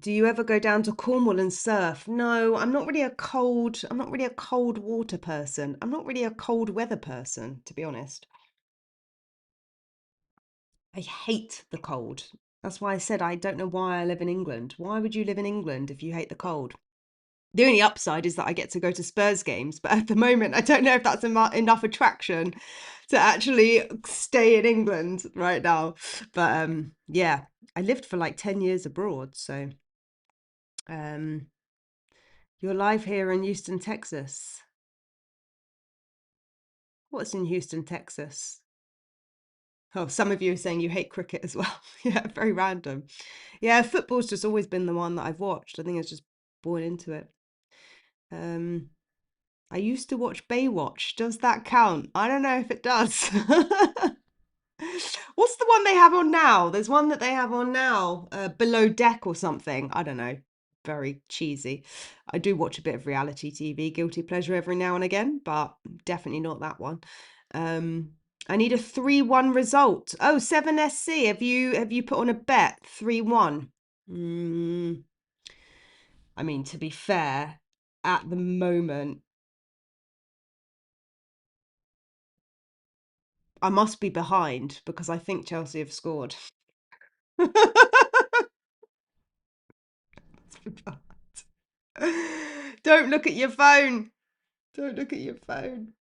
Do you ever go down to Cornwall and surf? No, I'm not really a cold water person. I'm not really a cold weather person, to be honest. I hate the cold. That's why I said I don't know why I live in England. Why would you live in England if you hate the cold? The only upside is that I get to go to Spurs games, but at the moment, I don't know if that's enough attraction to actually stay in England right now. But yeah, I lived for like 10 years abroad, so um, you're live here in Houston, Texas. What's in Houston, Texas? Oh, some of you are saying you hate cricket as well. Yeah, very random. Yeah, football's just always been the one that I've watched. I think I was just born into it. Um, I used to watch Baywatch. Does that count? I don't know if it does. What's the one they have on now? There's one that they have on now, Below Deck or something. I don't know. Very cheesy. I do watch a bit of reality TV, guilty pleasure every now and again, but definitely not that one. I need a 3-1 result. Oh, 7SC. Have you put on a bet? 3-1. I mean, to be fair, at the moment, I must be behind because I think Chelsea have scored. Don't look at your phone. Don't look at your phone.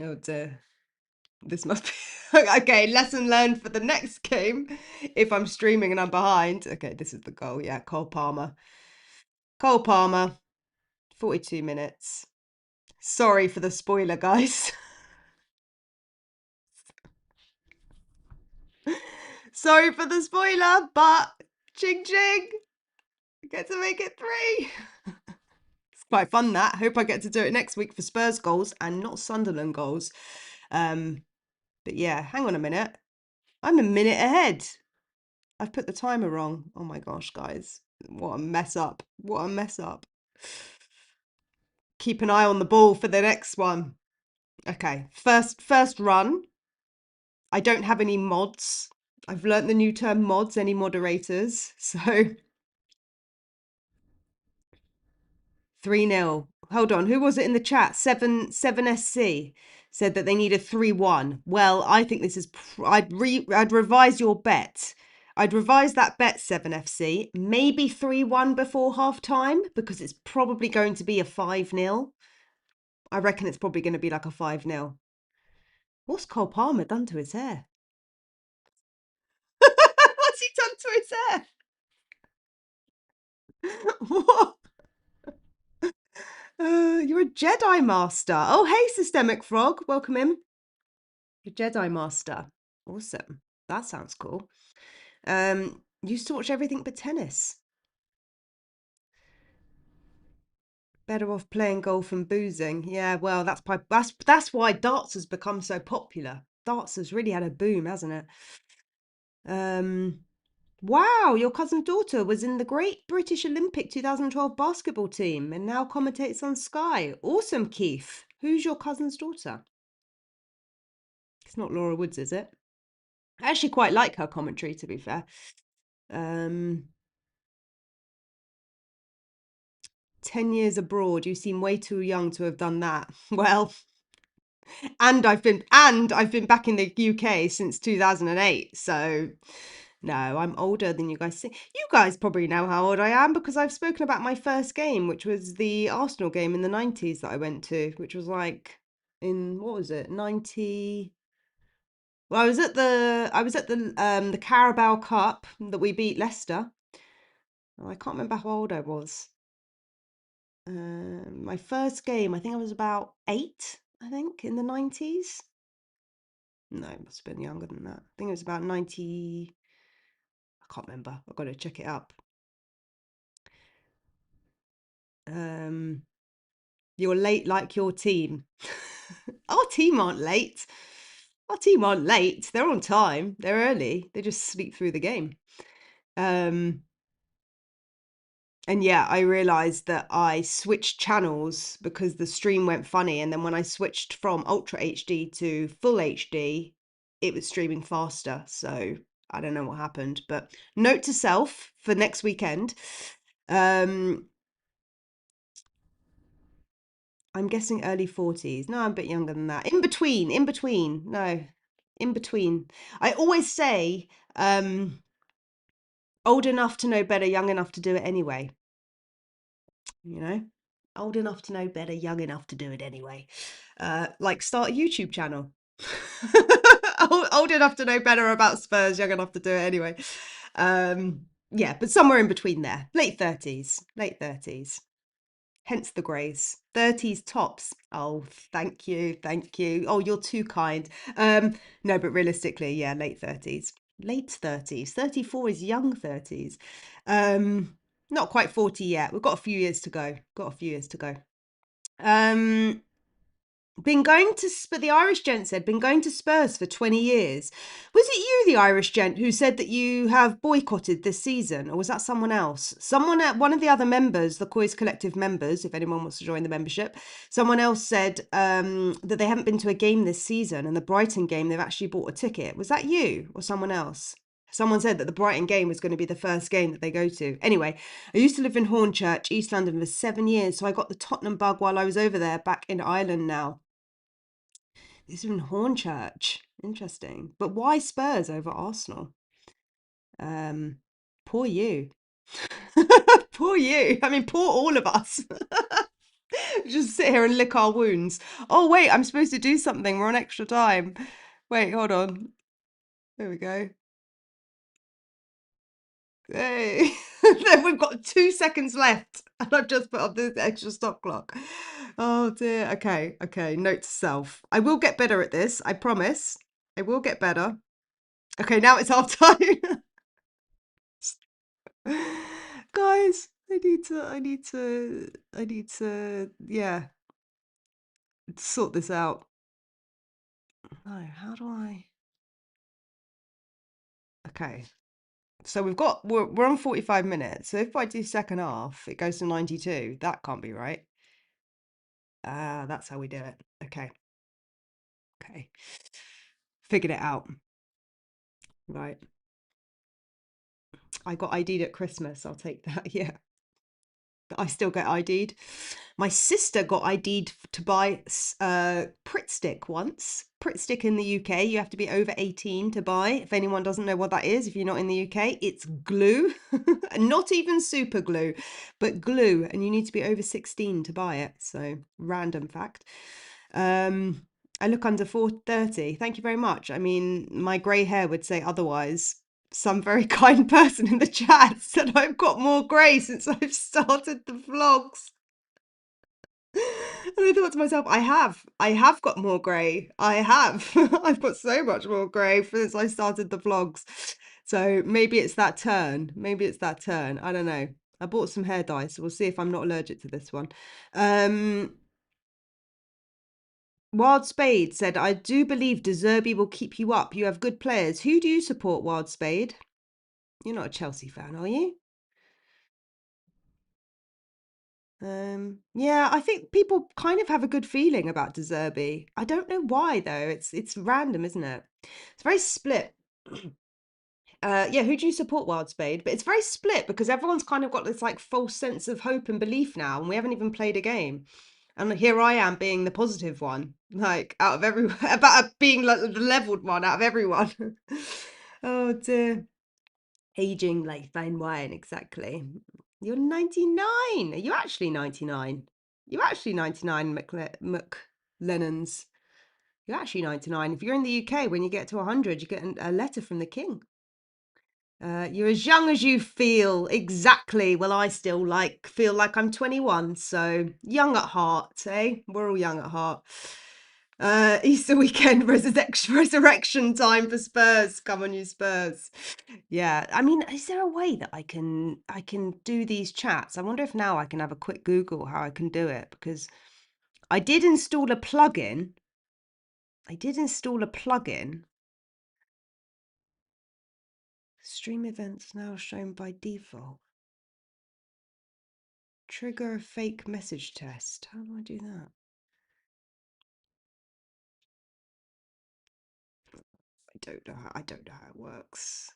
Oh dear. This must be okay. Lesson learned for the next game. If I'm streaming and I'm behind. Okay, this is the goal. Yeah, Cole Palmer. Cole Palmer. 42 minutes. Sorry for the spoiler, guys. Sorry for the spoiler, but ching ching. Get to make it 3. It's quite fun that. Hope I get to do it next week for Spurs goals and not Sunderland goals. But yeah, hang on a minute. I'm a minute ahead. I've put the timer wrong. Oh my gosh, guys. What a mess up. What a mess up. Keep an eye on the ball for the next one. Okay, first run. I don't have any mods. I've learnt the new term mods, any moderators. So 3-0. Hold on, who was it in the chat? 7SC said that they need a 3-1. Well, I think this is I'd revise your bet. I'd revise that bet, 7FC. Maybe 3-1 before half time because it's probably going to be a 5-0. I reckon it's probably going to be like a 5-0. What's Cole Palmer done to his hair? What's he done to his hair? What? You're a Jedi Master. Oh, hey, Systemic Frog. Welcome in. You're Jedi Master. Awesome. That sounds cool. Used to watch everything but tennis. Better off playing golf and boozing. Yeah, well, that's why darts has become so popular. Darts has really had a boom, hasn't it? Wow, your cousin's daughter was in the Great British Olympic 2012 basketball team and now commentates on Sky. Awesome, Keith. Who's your cousin's daughter? It's not Laura Woods, is it? I actually quite like her commentary, to be fair. 10 years abroad, you seem way too young to have done that. Well, and I've been back in the UK since 2008. So no, I'm older than you guys think. You guys probably know how old I am because I've spoken about my first game, which was the Arsenal game in the 90s that I went to, which was like in what was it? 90. Well, I was at the Carabao Cup that we beat Leicester. Oh, I can't remember how old I was. My first game, I think I was about 8, I think, in the 90s. No, it must have been younger than that. I think it was about 90. I can't remember. I've got to check it up. You're late like your team. Our team aren't late. Our team aren't late. They're on time. They're early. They just sleep through the game. And yeah, I realized that I switched channels because the stream went funny. And then when I switched from Ultra HD to Full HD, it was streaming faster. So I don't know what happened. But note to self for next weekend. I'm guessing early 40s. No, I'm a bit younger than that. In between. No, in between. I always say old enough to know better, young enough to do it anyway. You know, old enough to know better, young enough to do it anyway. Like start a YouTube channel. Old enough to know better about Spurs, young enough to do it anyway. Yeah, but somewhere in between there. Late 30s. Hence the grays. 30s tops. Oh, thank you. Oh, you're too kind. No, but realistically, yeah, late 30s. Late 30s. 34 is young 30s. Not quite 40 yet. We've got a few years to go. Um, been going to, but the Irish gent said, been going to Spurs for 20 years. Was it you, the Irish gent, who said that you have boycotted this season? Or was that someone else? Someone, one of the other members, the COYS collective members, if anyone wants to join the membership, someone else said that they haven't been to a game this season, and the Brighton game, they've actually bought a ticket. Was that you or someone else? Someone said that the Brighton game was going to be the first game that they go to. Anyway, I used to live in Hornchurch, East London, for 7 years. So I got the Tottenham bug while I was over there, back in Ireland now. This is in Hornchurch. Interesting. But why Spurs over Arsenal? Um, poor you. Poor you. I mean, poor all of us. Just sit here and lick our wounds. Oh, wait, I'm supposed to do something. We're on extra time. Wait, hold on. There we go. Hey. Then we've got 2 seconds left. And I've just put up this extra stop clock. Oh dear. Okay, okay. Note to self. I will get better at this. I promise. I will get better. Okay, now it's half time. Guys, yeah, sort this out. No, how do I? Okay, so we're on 45 minutes. So if I do second half, it goes to 92. That can't be right. Ah, that's how we do it. Okay, okay, figured it out. Right, I got ID'd at Christmas. I'll take that. Yeah. I still get ID'd. My sister got ID'd to buy Pritt Stick once. Pritt Stick in the UK, you have to be over 18 to buy. If anyone doesn't know what that is, if you're not in the UK, it's glue. Not even super glue, but glue. And you need to be over 16 to buy it. So, random fact. I look under 430. Thank you very much. I mean, my grey hair would say otherwise. Some very kind person in the chat said I've got more grey since I've started the vlogs. And I thought to myself, I have got more grey. I have. I've got so much more grey since I started the vlogs. So maybe it's that turn. Maybe it's that turn. I don't know. I bought some hair dye, so we'll see if I'm not allergic to this one. Wild Spade said, I do believe De Zerbi will keep you up. You have good players. Who do you support, Wild Spade? You're not a Chelsea fan, are you? Yeah, I think people kind of have a good feeling about De Zerbi. I don't know why though. It's random, isn't it? It's very split. Yeah, who do you support, Wild Spade? But it's very split because everyone's kind of got this like false sense of hope and belief now, and we haven't even played a game. And here I am being the positive one, like out of everyone, about being like the leveled one out of everyone. Oh dear. Aging like fine wine, exactly. You're 99. Are you actually 99? You're actually 99, McLennans. You're actually 99. If you're in the UK, when you get to 100, you get a letter from the king. You're as young as you feel. Exactly. Well, I still feel like I'm 21, so young at heart, eh? We're all young at heart. Easter weekend resurrection time for Spurs. Come on, you Spurs. Yeah. I mean, is there a way that I can do these chats? I wonder if now I can have a quick Google how I can do it, because I did install a plugin. Stream events now shown by default. Trigger a fake message test. How do I do that? I don't know how it works.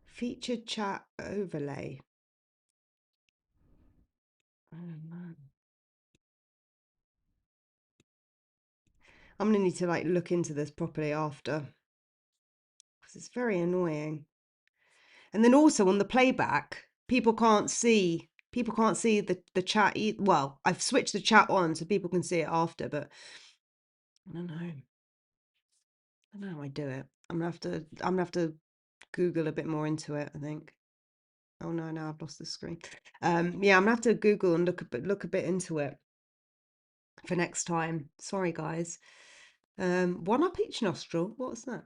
Featured chat overlay. I don't know. I'm gonna need to like look into this properly after, because it's very annoying. And then also on the playback, people can't see the chat. Well, I've switched the chat on so people can see it after, but I don't know. I don't know how I do it. I'm gonna have to Google a bit more into it, I think. Oh no, now I've lost the screen. Yeah, I'm gonna have to Google and look a bit into it for next time. Sorry, guys. One up each nostril. What's that?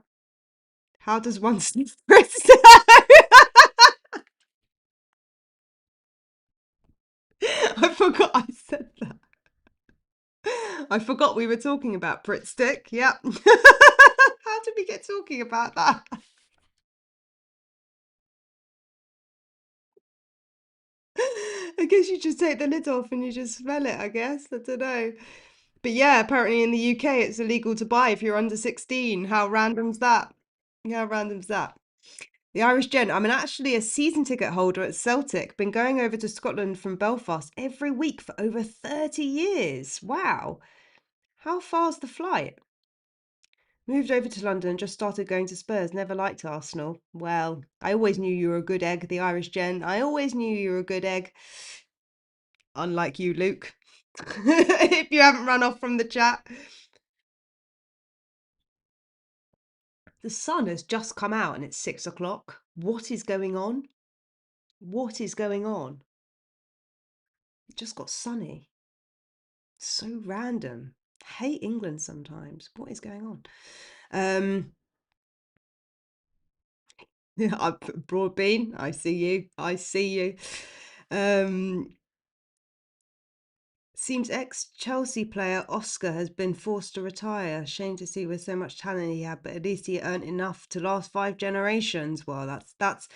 How does one sniff Bristow? I forgot I said that. I forgot we were talking about Pritt Stick. Yep. How did we get talking about that? I guess you just take the lid off and you just smell it, I guess. I don't know. But yeah, apparently in the UK it's illegal to buy if you're under 16. How random's that? How random's that? The Irish Gent. I'm actually a season ticket holder at Celtic. Been going over to Scotland from Belfast every week for over 30 years. Wow. How far's the flight? Moved over to London and just started going to Spurs. Never liked Arsenal. Well, I always knew you were a good egg, the Irish Gent. I always knew you were a good egg. Unlike you, Luke. If you haven't run off from the chat. The sun has just come out and it's 6 o'clock. What is going on? What is going on? It just got sunny. So random. I hate England sometimes. What is going on? Yeah, Broadbean, I see you. I see you. Um, Seems ex-Chelsea player Oscar has been forced to retire. Shame to see with so much talent he had, but at least he earned enough to last 5 generations. Well, that's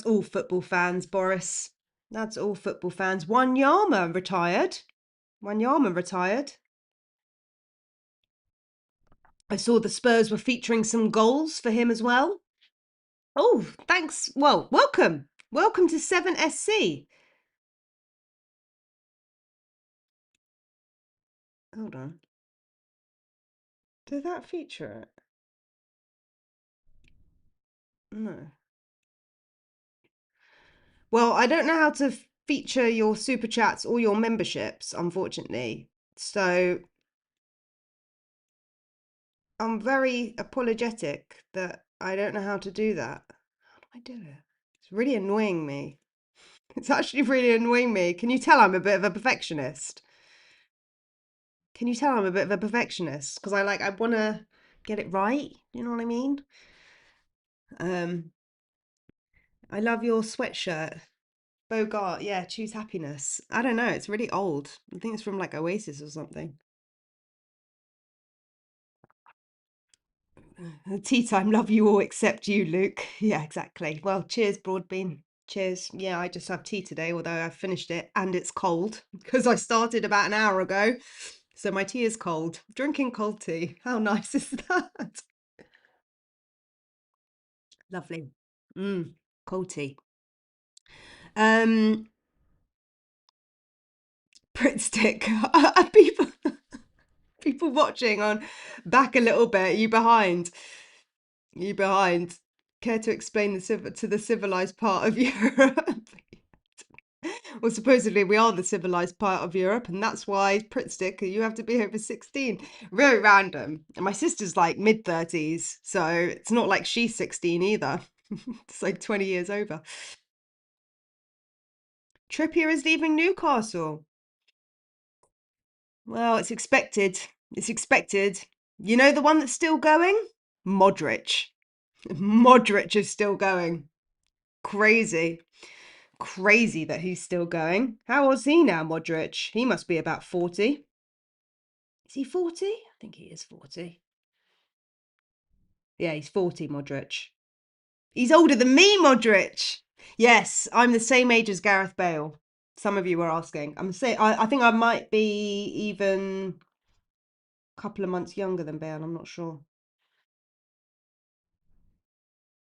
all football fans, Boris. That's all football fans. Wanyama retired. Wanyama retired. I saw the Spurs were featuring some goals for him as well. Oh, thanks. Well, welcome. Welcome to 7SC. Hold on. Did that feature it? No. Well, I don't know how to feature your super chats or your memberships, unfortunately. So I'm very apologetic that I don't know how to do that. How do I do it? It's really annoying me. It's actually really annoying me. Can you tell I'm a bit of a perfectionist? Can you tell I'm a bit of a perfectionist? Because I want to get it right. You know what I mean? Um, I love your sweatshirt. Bogart, yeah, choose happiness. I don't know, it's really old. I think it's from like Oasis or something. Tea time, love you all except you, Luke. Yeah, exactly. Well, cheers, Broadbean. Cheers. Yeah, I just have tea today, although I finished it and it's cold because I started about an hour ago. So my tea is cold. Drinking cold tea. How nice is that? Lovely. Cold tea. Um, Pritt stick. People, people watching on back a little bit. You behind? You behind? Care to explain to the civilized part of Europe? Well, supposedly we are the civilized part of Europe, and that's why Pritt stick. You have to be over 16. Very random. And my sister's like mid-30s, so it's not like she's 16 either. It's like 20 years over. Trippier is leaving Newcastle. Well, it's expected. It's expected. You know the one that's still going? Modric. Modric is still going. Crazy. Crazy that he's still going. How old's he now, Modric? He must be about 40. Is he 40? I think he is 40. Yeah, he's 40, Modric. He's older than me, Modric. Yes, I'm the same age as Gareth Bale. Some of you were asking. I think I might be even a couple of months younger than Bale. I'm not sure.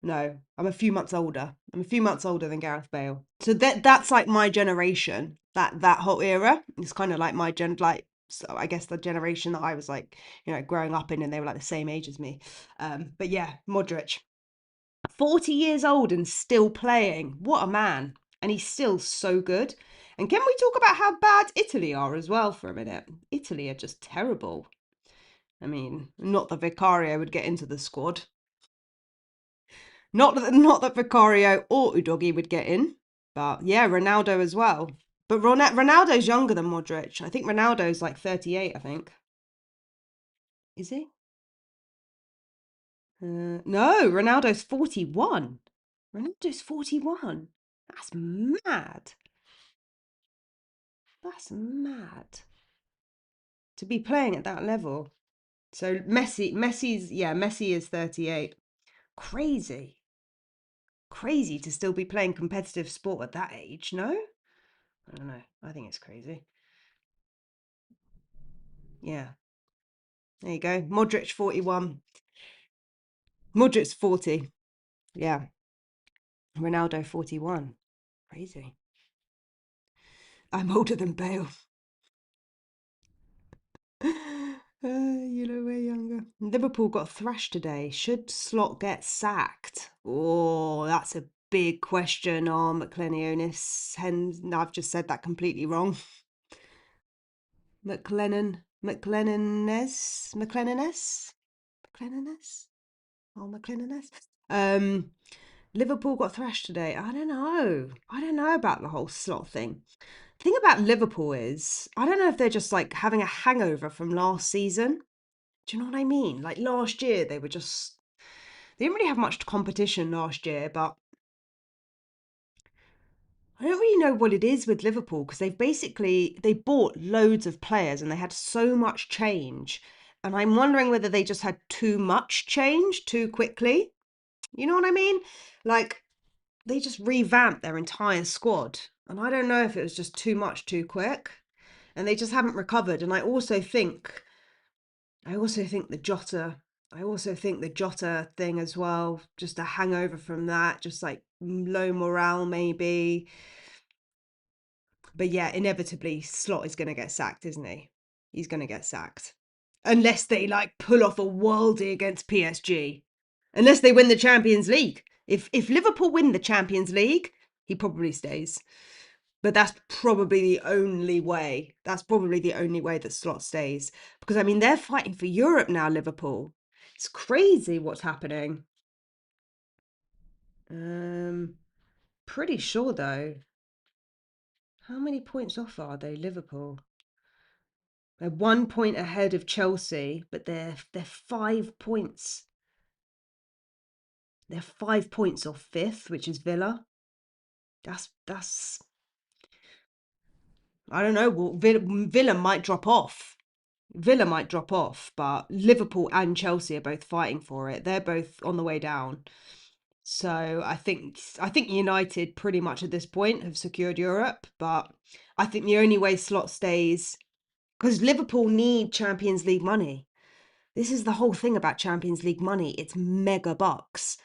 No, I'm a few months older. I'm a few months older than Gareth Bale. So that's like my generation. That whole era is kind of like my like, so I guess the generation that I was like, growing up in, and they were like the same age as me. But yeah, Modric, 40 years old and still playing. What a man. And he's still so good. And can we talk about how bad Italy are as well for a minute? Italy are just terrible. I mean, not that Vicario would get into the squad. Not that Vicario or Udogi would get in, but yeah, Ronaldo as well. But Ronaldo's younger than Modric. I think Ronaldo's like 38, I think. Is he? No, Ronaldo's 41. Ronaldo's 41. That's mad. That's mad. to be playing at that level. So Messi is 38. Crazy. Crazy to still be playing competitive sport at that age, no? I don't know. I think it's crazy. Yeah. There you go. Modric 41. Modric's 40. Yeah. Ronaldo 41. Crazy. I'm older than Bale. We're younger. Liverpool got thrashed today. Should Slot get sacked? Oh, that's a big question on McLennionis. I've just said that completely wrong. McLennan-ness? Oh, McLennan-ness? Liverpool got thrashed today. I don't know. I don't know about the whole Slot thing. The thing about Liverpool is, I don't know if they're just like having a hangover from last season. Do you know what I mean? Like last year, they didn't really have much competition last year, but I don't really know what it is with Liverpool because they bought loads of players and they had so much change. And I'm wondering whether they just had too much change too quickly. You know what I mean? Like they just revamped their entire squad. And I don't know if it was just too much too quick. And they just haven't recovered. And I also think the Jota thing as well, just a hangover from that, just like low morale maybe. But yeah, inevitably Slot is going to get sacked, isn't he? He's going to get sacked. Unless they like pull off a worldie against PSG. Unless they win the Champions League. If Liverpool win the Champions League, he probably stays. But that's probably the only way. That's probably the only way that Slot stays. Because, I mean, they're fighting for Europe now, Liverpool. It's crazy what's happening. Pretty sure, though. How many points off are they, Liverpool? They're 1 point ahead of Chelsea, but they're 5 points. They're 5 points off fifth, which is Villa. That's I don't know. Well, Villa might drop off. Villa might drop off, but Liverpool and Chelsea are both fighting for it. They're both on the way down. So I think United pretty much at this point have secured Europe, but I think the only way Slot stays because Liverpool need Champions League money. This is the whole thing about Champions League money. It's mega bucks.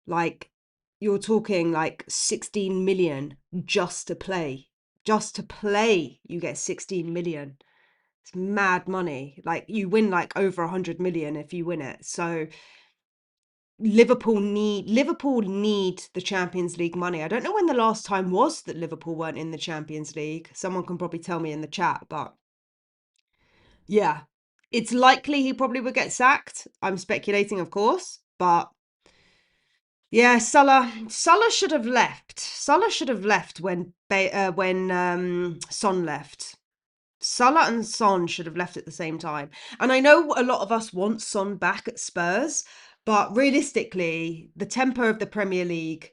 Like you're talking like 16 million just to play. Just to play, you get 16 million. It's mad money. Like you win like over 100 million if you win it. So Liverpool need the Champions League money. I don't know when the last time was that Liverpool weren't in the Champions League. Someone can probably tell me in the chat, but yeah. It's likely he probably would get sacked. I'm speculating, of course, but yeah, Salah should have left. Salah should have left when Son left. Salah and Son should have left at the same time. And I know a lot of us want Son back at Spurs, but realistically, the tempo of the Premier League,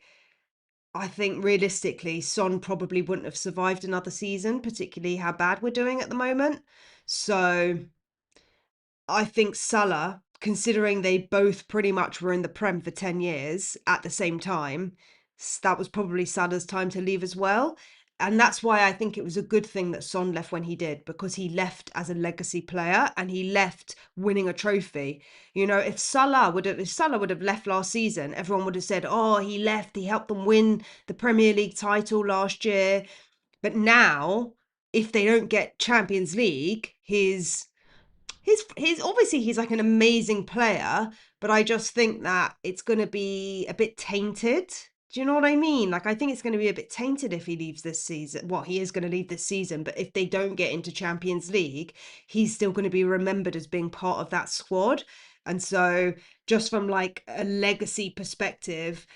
I think realistically, Son probably wouldn't have survived another season, particularly how bad we're doing at the moment. So I think Salah, considering they both pretty much were in the Prem for 10 years at the same time, that was probably Salah's time to leave as well. And that's why I think it was a good thing that Son left when he did, because he left as a legacy player and he left winning a trophy. You know, if Salah would have left last season, everyone would have said, "Oh, he left, he helped them win the Premier League title last year." But now, if they don't get Champions League, he's obviously he's like an amazing player, but I just think that it's going to be a bit tainted. Do you know what I mean? Like I think it's going to be a bit tainted if he leaves this season. Well, he is going to leave this season, but if they don't get into Champions League, he's still going to be remembered as being part of that squad. And so just from like a legacy perspective,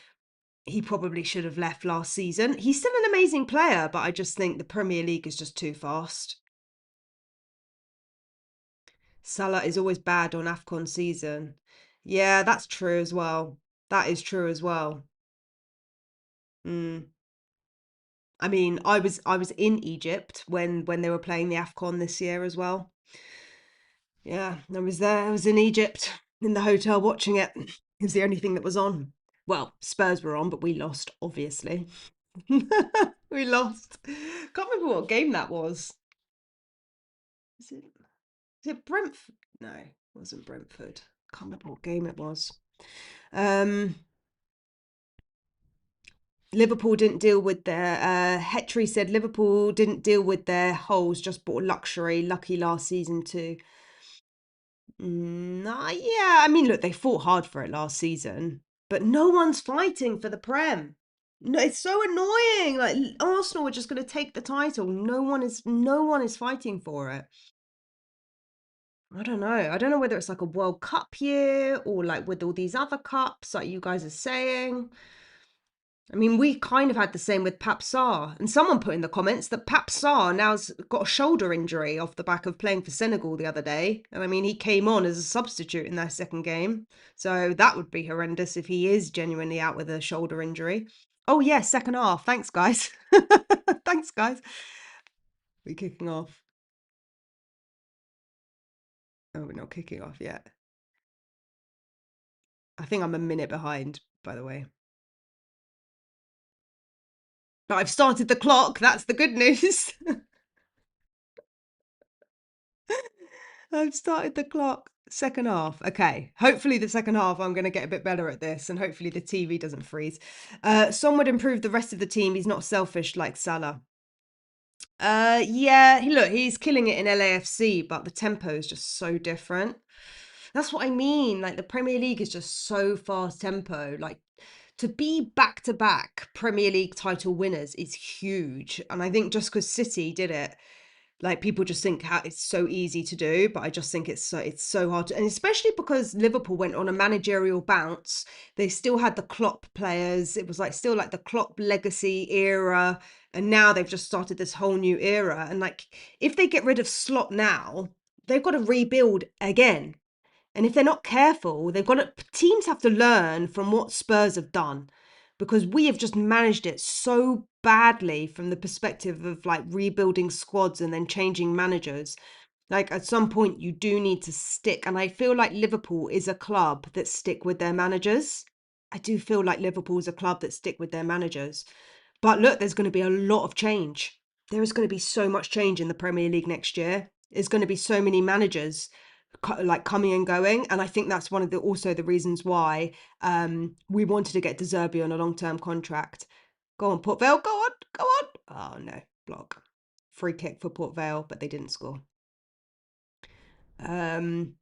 he probably should have left last season. He's still an amazing player, but I just think the Premier League is just too fast. Salah is always bad on AFCON season. Yeah, that's true as well. That is true as well. Mm. I mean, I was in Egypt when they were playing the AFCON this year as well. Yeah, I was there. I was in Egypt in the hotel watching it. It was the only thing that was on. Well, Spurs were on, but we lost, obviously. We lost. Can't remember what game that was. Is it, is it Brentford? No, it wasn't Brentford. Can't remember what game it was. Um, Liverpool didn't deal with their. Hetry said Liverpool didn't deal with their holes, just bought luxury. Lucky last season too. Nah, yeah, I mean, look, they fought hard for it last season, but no one's fighting for the Prem. No, it's so annoying. Like Arsenal are just going to take the title. No one is fighting for it. I don't know. I don't know whether it's like a World Cup year or like with all these other cups, like you guys are saying. I mean, we kind of had the same with Pap Sarr. And someone put in the comments that Pap Sarr now's got a shoulder injury off the back of playing for Senegal the other day. And I mean, he came on as a substitute in their second game. So that would be horrendous if he is genuinely out with a shoulder injury. Oh, yeah, second half. Thanks, guys. Thanks, guys. We're kicking off. Oh, we're not kicking off yet. I think I'm a minute behind, by the way. But I've started the clock. That's the good news. I've started the clock. Second half. Okay. Hopefully, the second half, I'm going to get a bit better at this, and hopefully, the TV doesn't freeze. Son would improve the rest of the team. He's not selfish like Salah. Yeah. Look, he's killing it in LAFC, but the tempo is just so different. That's what I mean. Like the Premier League is just so fast tempo. Like to be back to back Premier League title winners is huge, and I think just because City did it, like people just think how it's so easy to do, but I just think it's so hard to, and especially because Liverpool went on a managerial bounce. They still had the Klopp players. It was like still like the Klopp legacy era, and now they've just started this whole new era. And like if they get rid of Slot now, they've got to rebuild again. And if they're not careful, teams have to learn from what Spurs have done, because we have just managed it so badly from the perspective of like rebuilding squads and then changing managers. Like at some point you do need to stick, and I feel like Liverpool is a club that stick with their managers. I do feel like Liverpool is a club that stick with their managers. But look, there's going to be a lot of change. There is going to be so much change in the Premier League next year. There's going to be so many managers like coming and going, and I think that's one of the also the reasons why we wanted to get De Zerbi on a long-term contract. Go on, Port Vale, go on, go on. Oh no, block. Free kick for Port Vale, but they didn't score. Um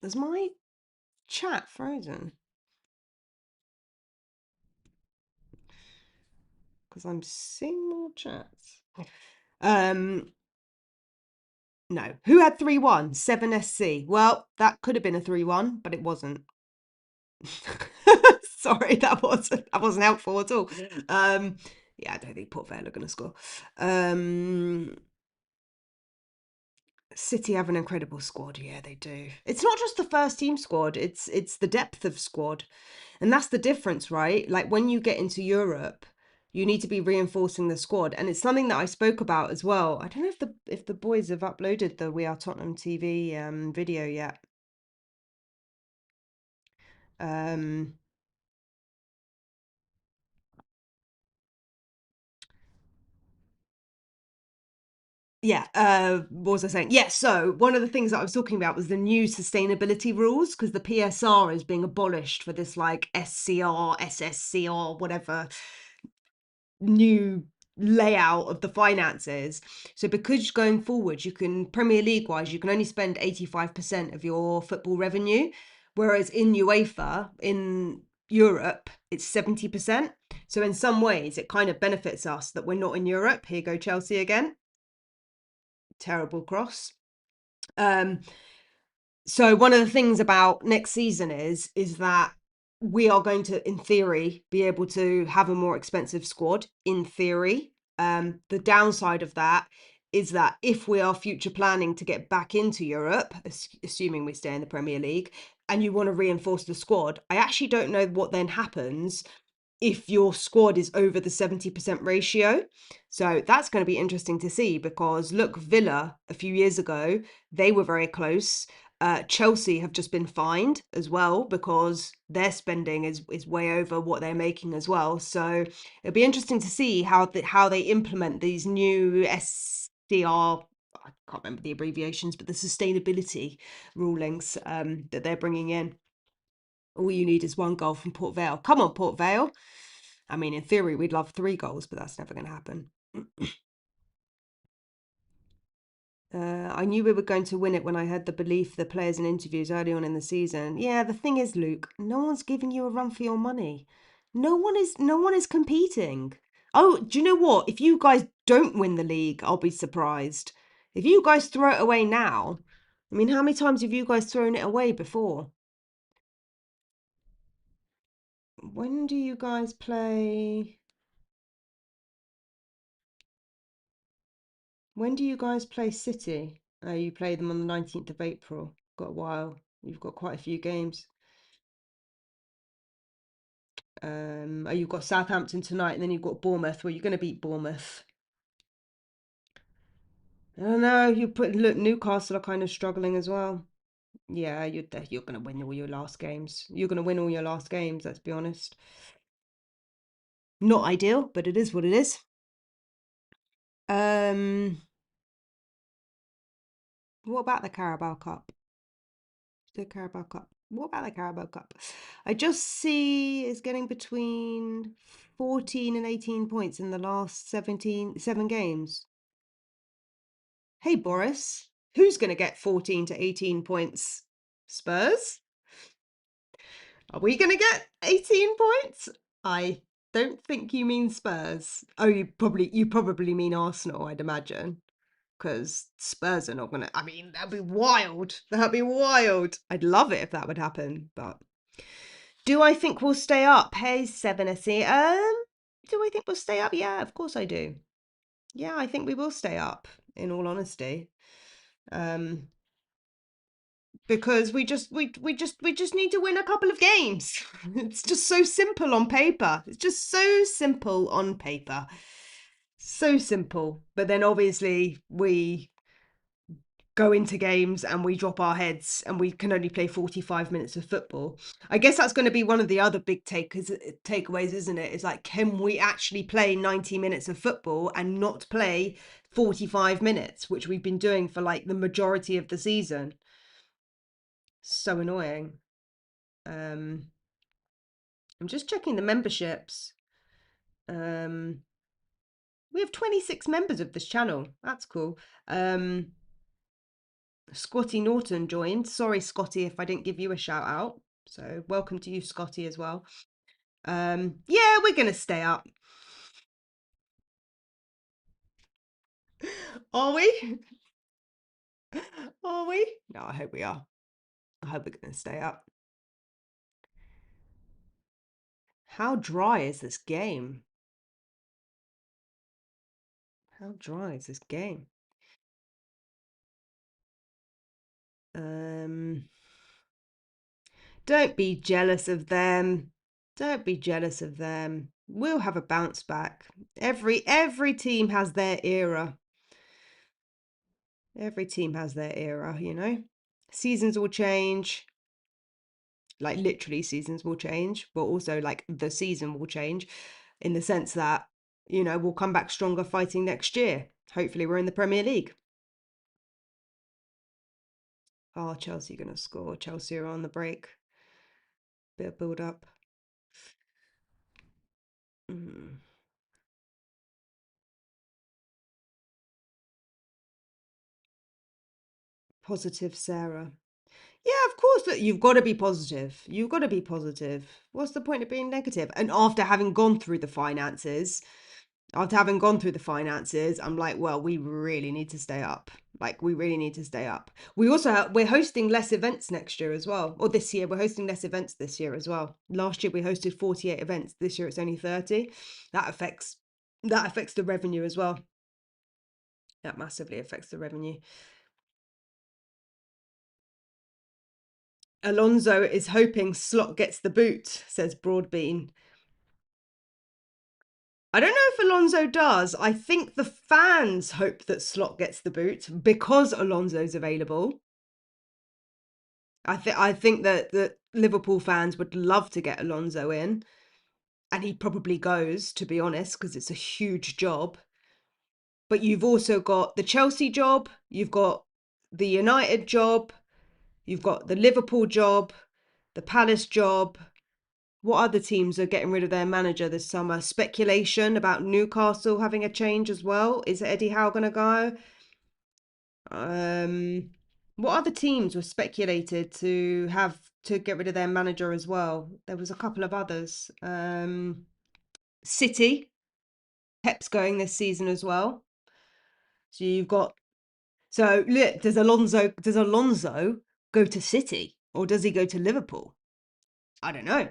is my chat frozen? Because I'm seeing more chats. Um no. Who had 3-1? 7SC. Well, that could have been a 3-1, but it wasn't. Sorry, that wasn't helpful at all. Yeah, I don't think Port Vale are going to score. City have an incredible squad. Yeah, they do. It's not just the first team squad. It's the depth of squad, and that's the difference, right? Like when you get into Europe, you need to be reinforcing the squad, and it's something that I spoke about as well. I don't know if the boys have uploaded the We Are Tottenham TV video yet. Um, Yeah, what was I saying? Yeah, so one of the things that I was talking about was the new sustainability rules, because the PSR is being abolished for this like SCR, SSCR, whatever new layout of the finances. So because going forward, you can Premier League wise, you can only spend 85% of your football revenue, whereas in UEFA, in Europe, it's 70%. So in some ways, it kind of benefits us that we're not in Europe. Here go Chelsea again. Terrible cross. Um, so one of the things about next season is that we are going to, in theory, be able to have a more expensive squad. In theory, the downside of that is that if we are future planning to get back into Europe, assuming we stay in the Premier League, and you want to reinforce the squad, I actually don't know what then happens if your squad is over the 70% ratio. So that's going to be interesting to see, because look, Villa a few years ago, they were very close. Chelsea have just been fined as well because their spending is way over what they're making as well. So it'll be interesting to see how they implement these new SDR. I can't remember the abbreviations, but the sustainability rulings that they're bringing in. All you need is one goal from Port Vale. Come on, Port Vale. I mean, in theory, we'd love 3 goals, but that's never going to happen. I knew we were going to win it when I heard the belief the players in interviews early on in the season. Yeah, the thing is, Luke, no one's giving you a run for your money. No one is competing. Oh, do you know what? If you guys don't win the league, I'll be surprised. If you guys throw it away now, I mean, how many times have you guys thrown it away before? When do you guys play? When do you guys play City? You play them on the 19th of April. Got a while. You've got quite a few games. You've got Southampton tonight, and then you've got Bournemouth. Well, you're going to beat Bournemouth. I don't know. Look, Newcastle are kind of struggling as well. Yeah, you're going to win all your last games. You're going to win all your last games. Let's be honest. Not ideal, but it is what it is. What about the Carabao Cup? The Carabao Cup. What about the Carabao Cup? I just see it's getting between 14 and 18 points in the last 7 games. Hey, Boris, who's going to get 14 to 18 points? Spurs? Are we going to get 18 points? I don't think you mean Spurs. Oh, you probably mean Arsenal, I'd imagine. Because Spurs are not going to. I mean, that'd be wild. That'd be wild. I'd love it if that would happen, but do I think we'll stay up? Hey, 7SE. Do I think we'll stay up? Yeah, of course I do. Yeah, I think we will stay up, in all honesty. Because we just need to win a couple of games. It's just so simple on paper. It's just so simple on paper. So simple. But then obviously we go into games and we drop our heads and we can only play 45 minutes of football. I guess that's going to be one of the other big takeaways, isn't it? It's like, can we actually play 90 minutes of football and not play 45 minutes, which we've been doing for like the majority of the season? So annoying. I'm just checking the memberships. We have 26 members of this channel. That's cool. Scotty Norton joined. Sorry, Scotty, if I didn't give you a shout out. So welcome to you, Scotty, as well. Yeah, we're gonna stay up. Are we? Are we? No, I hope we are. I hope we're gonna stay up. How dry is this game? How dry is this game? Don't be jealous of them. Don't be jealous of them. We'll have a bounce back. Every team has their era. Every team has their era, you know. Seasons will change. Like literally seasons will change, but also like the season will change in the sense that, we'll come back stronger fighting next year. Hopefully we're in the Premier League. Oh, Chelsea going to score. Chelsea are on the break. Bit of build up. Mm. Positive Sarah. Yeah, of course. Look, you've got to be positive. You've got to be positive. What's the point of being negative? And after having gone through the finances, I'm like, well, we really need to stay up. Like, we really need to stay up. We're hosting less events next year as well. Or this year, we're hosting less events this year as well. Last year we hosted 48 events. This year it's only 30. That affects the revenue as well. That massively affects the revenue. Alonso is hoping Slot gets the boot, says Broadbean. I don't know if Alonso does. I think the fans hope that Slot gets the boot because Alonso's available. I think that Liverpool fans would love to get Alonso in, and he probably goes, to be honest, because it's a huge job. But you've also got the Chelsea job, you've got the United job, you've got the Liverpool job, the Palace job. What other teams are getting rid of their manager this summer? Speculation about Newcastle having a change as well. Is Eddie Howe going to go? Um, what other teams were speculated to have to get rid of their manager as well? There was a couple of others. City, Pep's going this season as well. So you've got look, does Alonso go to City or does he go to Liverpool? I don't know.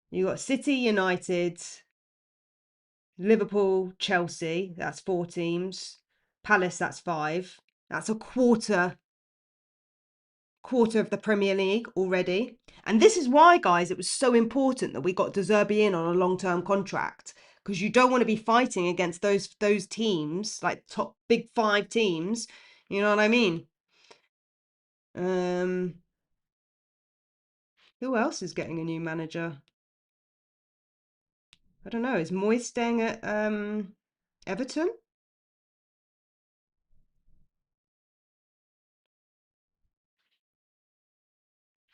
You got City, United, Liverpool, Chelsea. That's 4 teams. Palace, that's 5. That's a quarter of the Premier League already. And this is why, guys, it was so important that we got De Zerbi in on a long-term contract, because you don't want to be fighting against those teams, like top big 5 teams. You know what I mean? Um, who else is getting a new manager? I don't know. Is Moyes staying at Everton?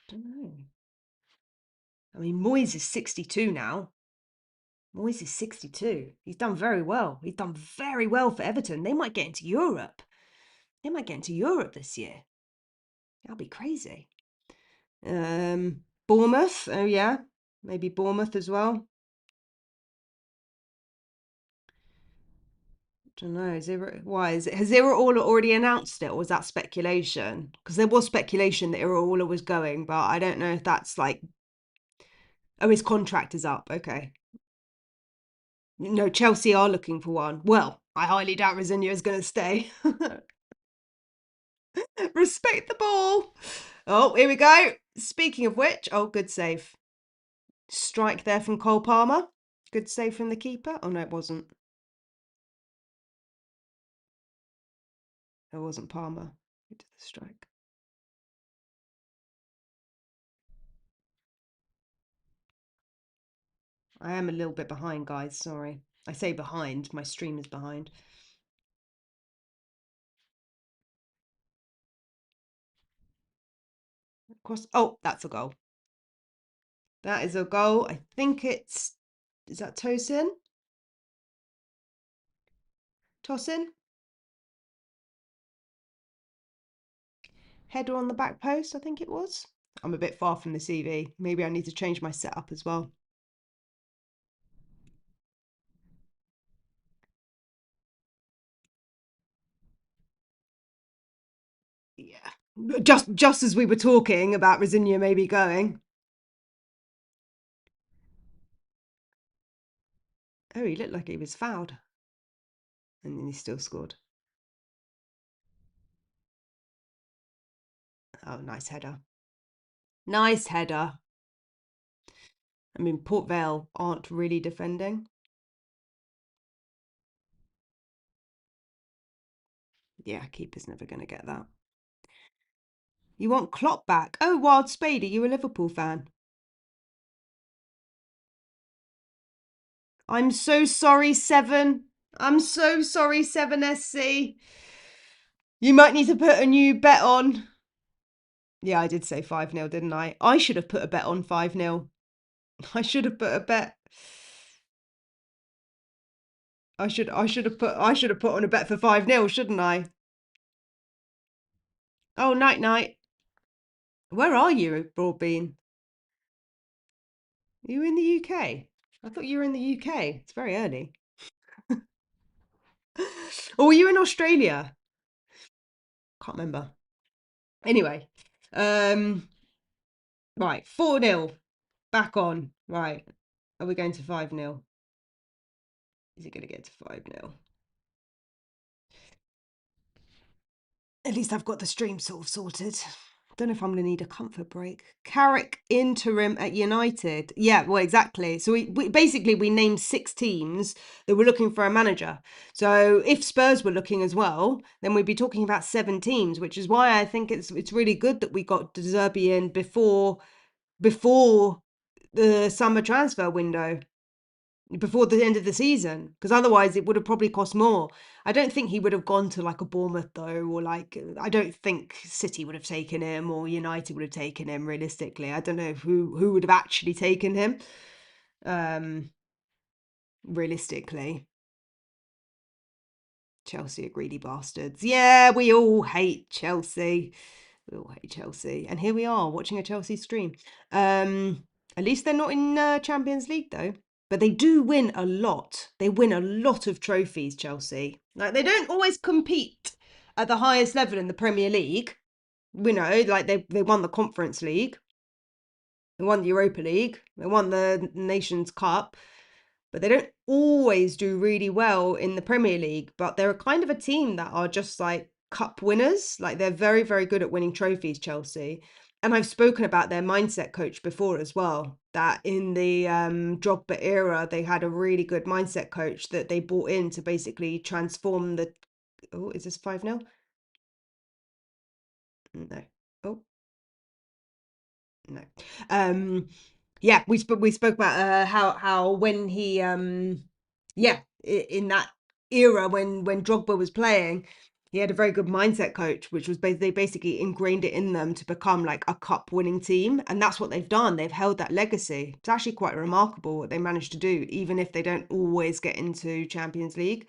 I don't know. I mean, Moyes is 62 now. Moyes is 62. He's done very well. He's done very well for Everton. They might get into Europe. They might get into Europe this year. That'll be crazy. Bournemouth. Oh yeah, maybe Bournemouth as well. Don't know. Has Iraola already announced it, or was that speculation? Because there was speculation that Iraola was going, but I don't know if that's like. Oh, his contract is up. Okay. No, Chelsea are looking for one. Well, I highly doubt Rosinha is going to stay. Respect the ball. Oh, here we go. Speaking of which, oh, good save. Strike there from Cole Palmer. Good save from the keeper. Oh, no, it wasn't. It wasn't Palmer who did the strike. I am a little bit behind, guys. Sorry. I say behind. My stream is behind. Cross. Oh, that's a goal. That is a goal. I think it's. Is that Tosin? Tosin? Header on the back post, I think it was. I'm a bit far from the CV. Maybe I need to change my setup as well. Yeah. Just as we were talking about Rosinha maybe going. Oh, he looked like he was fouled. And then he still scored. Oh, nice header. Nice header. I mean, Port Vale aren't really defending. Yeah, keeper's never going to get that. You want Klopp back? Oh, Wild Spade, are you a Liverpool fan? I'm so sorry, Seven. I'm so sorry, 7SC. You might need to put a new bet on. Yeah, I did say 5-0, didn't I? I should have put a bet on 5-0. I should have put a bet. I should have put on a bet for 5-0, shouldn't I? Oh, night night. Where are you, Broadbean? Are you in the UK? I thought you were in the UK. It's very early. Or were you in Australia? Can't remember. Anyway, right, 4-0. Back on. Right. Are we going to 5-0? Is it going to get to 5-0? At least I've got the stream sort of sorted. Don't know if I'm going to need a comfort break. Carrick interim at United. Yeah, well, exactly. So we basically we named 6 teams that were looking for a manager. So if Spurs were looking as well, then we'd be talking about 7 teams, which is why I think it's really good that we got De Zerbi in before the summer transfer window, before the end of the season, because otherwise it would have probably cost more. I don't think he would have gone to like a Bournemouth though, or like I don't think City would have taken him or United would have taken him realistically. I don't know who would have actually taken him realistically. Chelsea are greedy bastards. Yeah, we all hate Chelsea. We all hate Chelsea. And here we are watching a Chelsea stream. At least they're not in Champions League though. But they do win a lot. They win a lot of trophies, Chelsea. Like they don't always compete at the highest level in the Premier League. You know, like they won the Conference League. They won the Europa League. They won the Nations Cup. But they don't always do really well in the Premier League. But they're a kind of a team that are just like cup winners. Like they're very, very good at winning trophies, Chelsea. And I've spoken about their mindset coach before as well, that in the Drogba era, they had a really good mindset coach that they brought in to basically transform the... Oh, is this 5-0? No. Oh, no. Yeah, we spoke about how when he yeah, in that era when Drogba was playing, he had a very good mindset coach, which was they basically ingrained it in them to become like a cup winning team, and that's what they've done. They've held that legacy. It's actually quite remarkable what they managed to do, even if they don't always get into Champions League.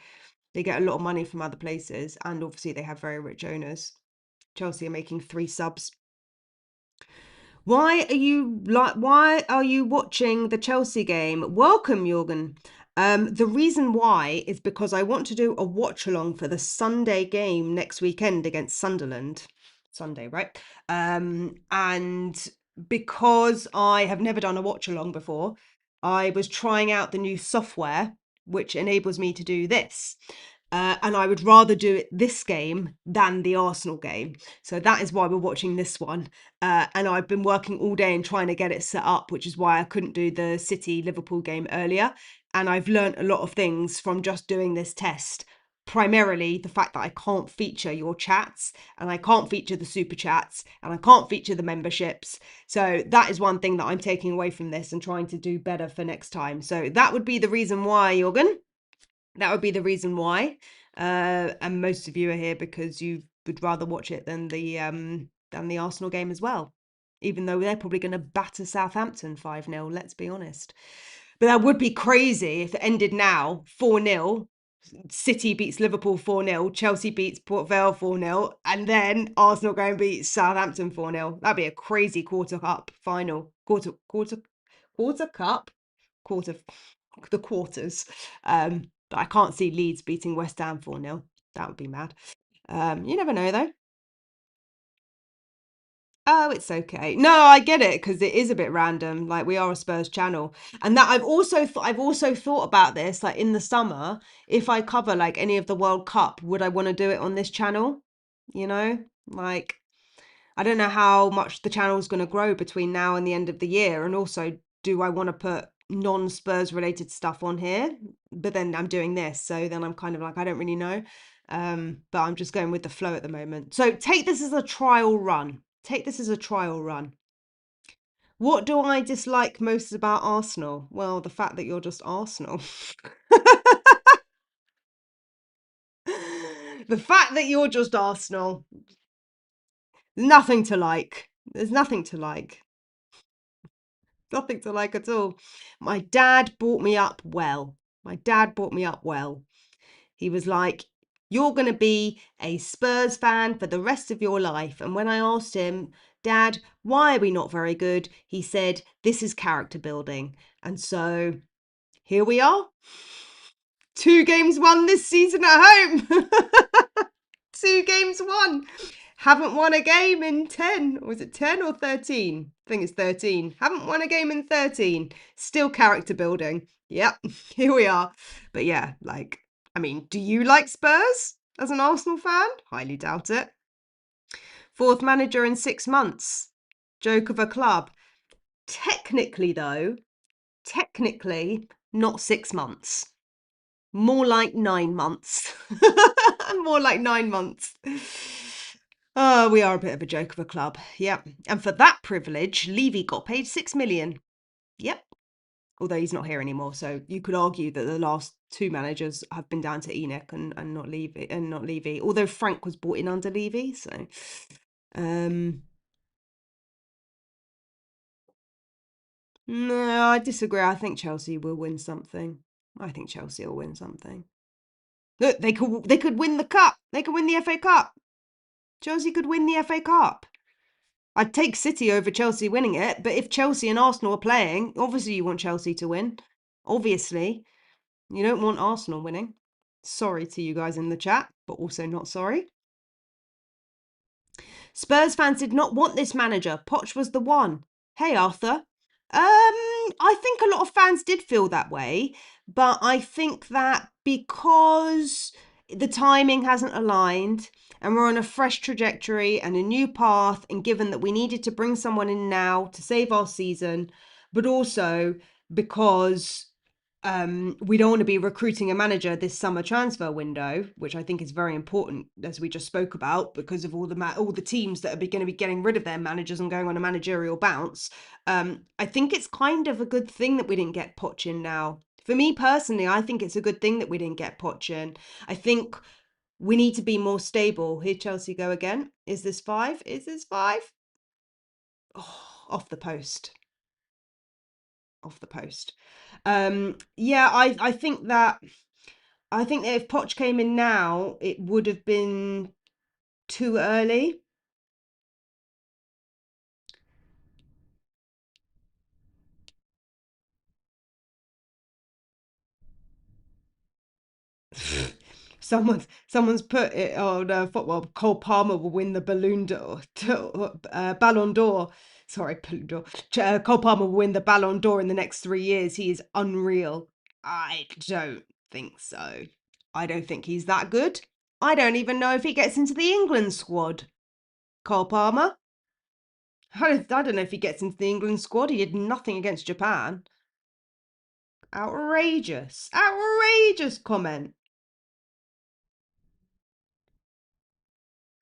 They get a lot of money from other places, and obviously they have very rich owners. Chelsea are making 3 subs. Why are you watching the Chelsea game? Welcome, Jorgen. The reason why is because I want to do a watch along for the Sunday game next weekend against Sunderland. Sunday, right? And because I have never done a watch along before, I was trying out the new software which enables me to do this. And I would rather do it this game than the Arsenal game. So that is why we're watching this one. And I've been working all day and trying to get it set up, which is why I couldn't do the City-Liverpool game earlier. And I've learnt a lot of things from just doing this test. Primarily the fact that I can't feature your chats, and I can't feature the super chats, and I can't feature the memberships. So that is one thing that I'm taking away from this and trying to do better for next time. So that would be the reason why, Jorgen. That would be the reason why. And most of you are here because you would rather watch it than the Arsenal game as well. Even though they're probably going to batter Southampton 5-0, let's be honest. But that would be crazy if it ended now 4-0. City beats Liverpool 4-0, Chelsea beats Port Vale 4-0, and then Arsenal go and beat Southampton 4-0. That'd be a crazy quarter cup final. Quarter cup? Quarter the quarters. But I can't see Leeds beating West Ham 4-0. That would be mad. You never know though. Oh, it's okay. No, I get it because it is a bit random. Like we are a Spurs channel, and that I've also thought about this. Like in the summer, if I cover like any of the World Cup, would I want to do it on this channel? You know, like I don't know how much the channel's going to grow between now and the end of the year, and also do I want to put non-Spurs related stuff on here? But then I'm doing this, so then I'm kind of like I don't really know. But I'm just going with the flow at the moment. So take this as a trial run. Take this as a trial run. What do I dislike most about Arsenal? Well, the fact that you're just Arsenal. The fact that you're just Arsenal. Nothing to like. There's nothing to like. Nothing to like at all. My dad brought me up well. My dad brought me up well. He was like, you're going to be a Spurs fan for the rest of your life. And when I asked him, Dad, why are we not very good? He said, this is character building. And so here we are. 2 games won this season at home. 2 games won. Haven't won a game in 10. Was it 10 or 13? I think it's 13. Haven't won a game in 13. Still character building. Yep, here we are. But yeah, like, I mean, do you like Spurs as an Arsenal fan? Highly doubt it. Fourth manager in 6 months. Joke of a club. Technically, though, not 6 months. More like 9 months. More like 9 months. Oh, we are a bit of a joke of a club. Yep. And for that privilege, Levy got paid 6 million. Yep. Although he's not here anymore, so you could argue that the last 2 managers have been down to Enoch and not Levy. Although Frank was brought in under Levy, so no, I disagree. I think Chelsea will win something. I think Chelsea will win something. Look, they could win the cup. They could win the FA Cup. Chelsea could win the FA Cup. I'd take City over Chelsea winning it, but if Chelsea and Arsenal are playing, obviously you want Chelsea to win. Obviously. You don't want Arsenal winning. Sorry to you guys in the chat, but also not sorry. Spurs fans did not want this manager. Poch was the one. Hey, Arthur. I think a lot of fans did feel that way, but I think that because the timing hasn't aligned and we're on a fresh trajectory and a new path, and given that we needed to bring someone in now to save our season, but also because we don't want to be recruiting a manager this summer transfer window, which I think is very important, as we just spoke about, because of all the teams that are going to be getting rid of their managers and going on a managerial bounce. I think it's kind of a good thing that we didn't get Poch in now. For me personally, I think it's a good thing that we didn't get Poch in. I think we need to be more stable. Here Chelsea go again. Is this 5? Is this 5? Oh, off the post. Off the post. Yeah, I think that if Poch came in now, it would have been too early. Someone's put it on football. Cole Palmer will win the Ballon d'Or. Sorry, Ballon d'Or. Cole Palmer will win the Ballon d'Or in the next 3 years. He is unreal. I don't think so. I don't think he's that good. I don't even know if he gets into the England squad. Cole Palmer. I don't know if he gets into the England squad. He did nothing against Japan. Outrageous. Outrageous comment.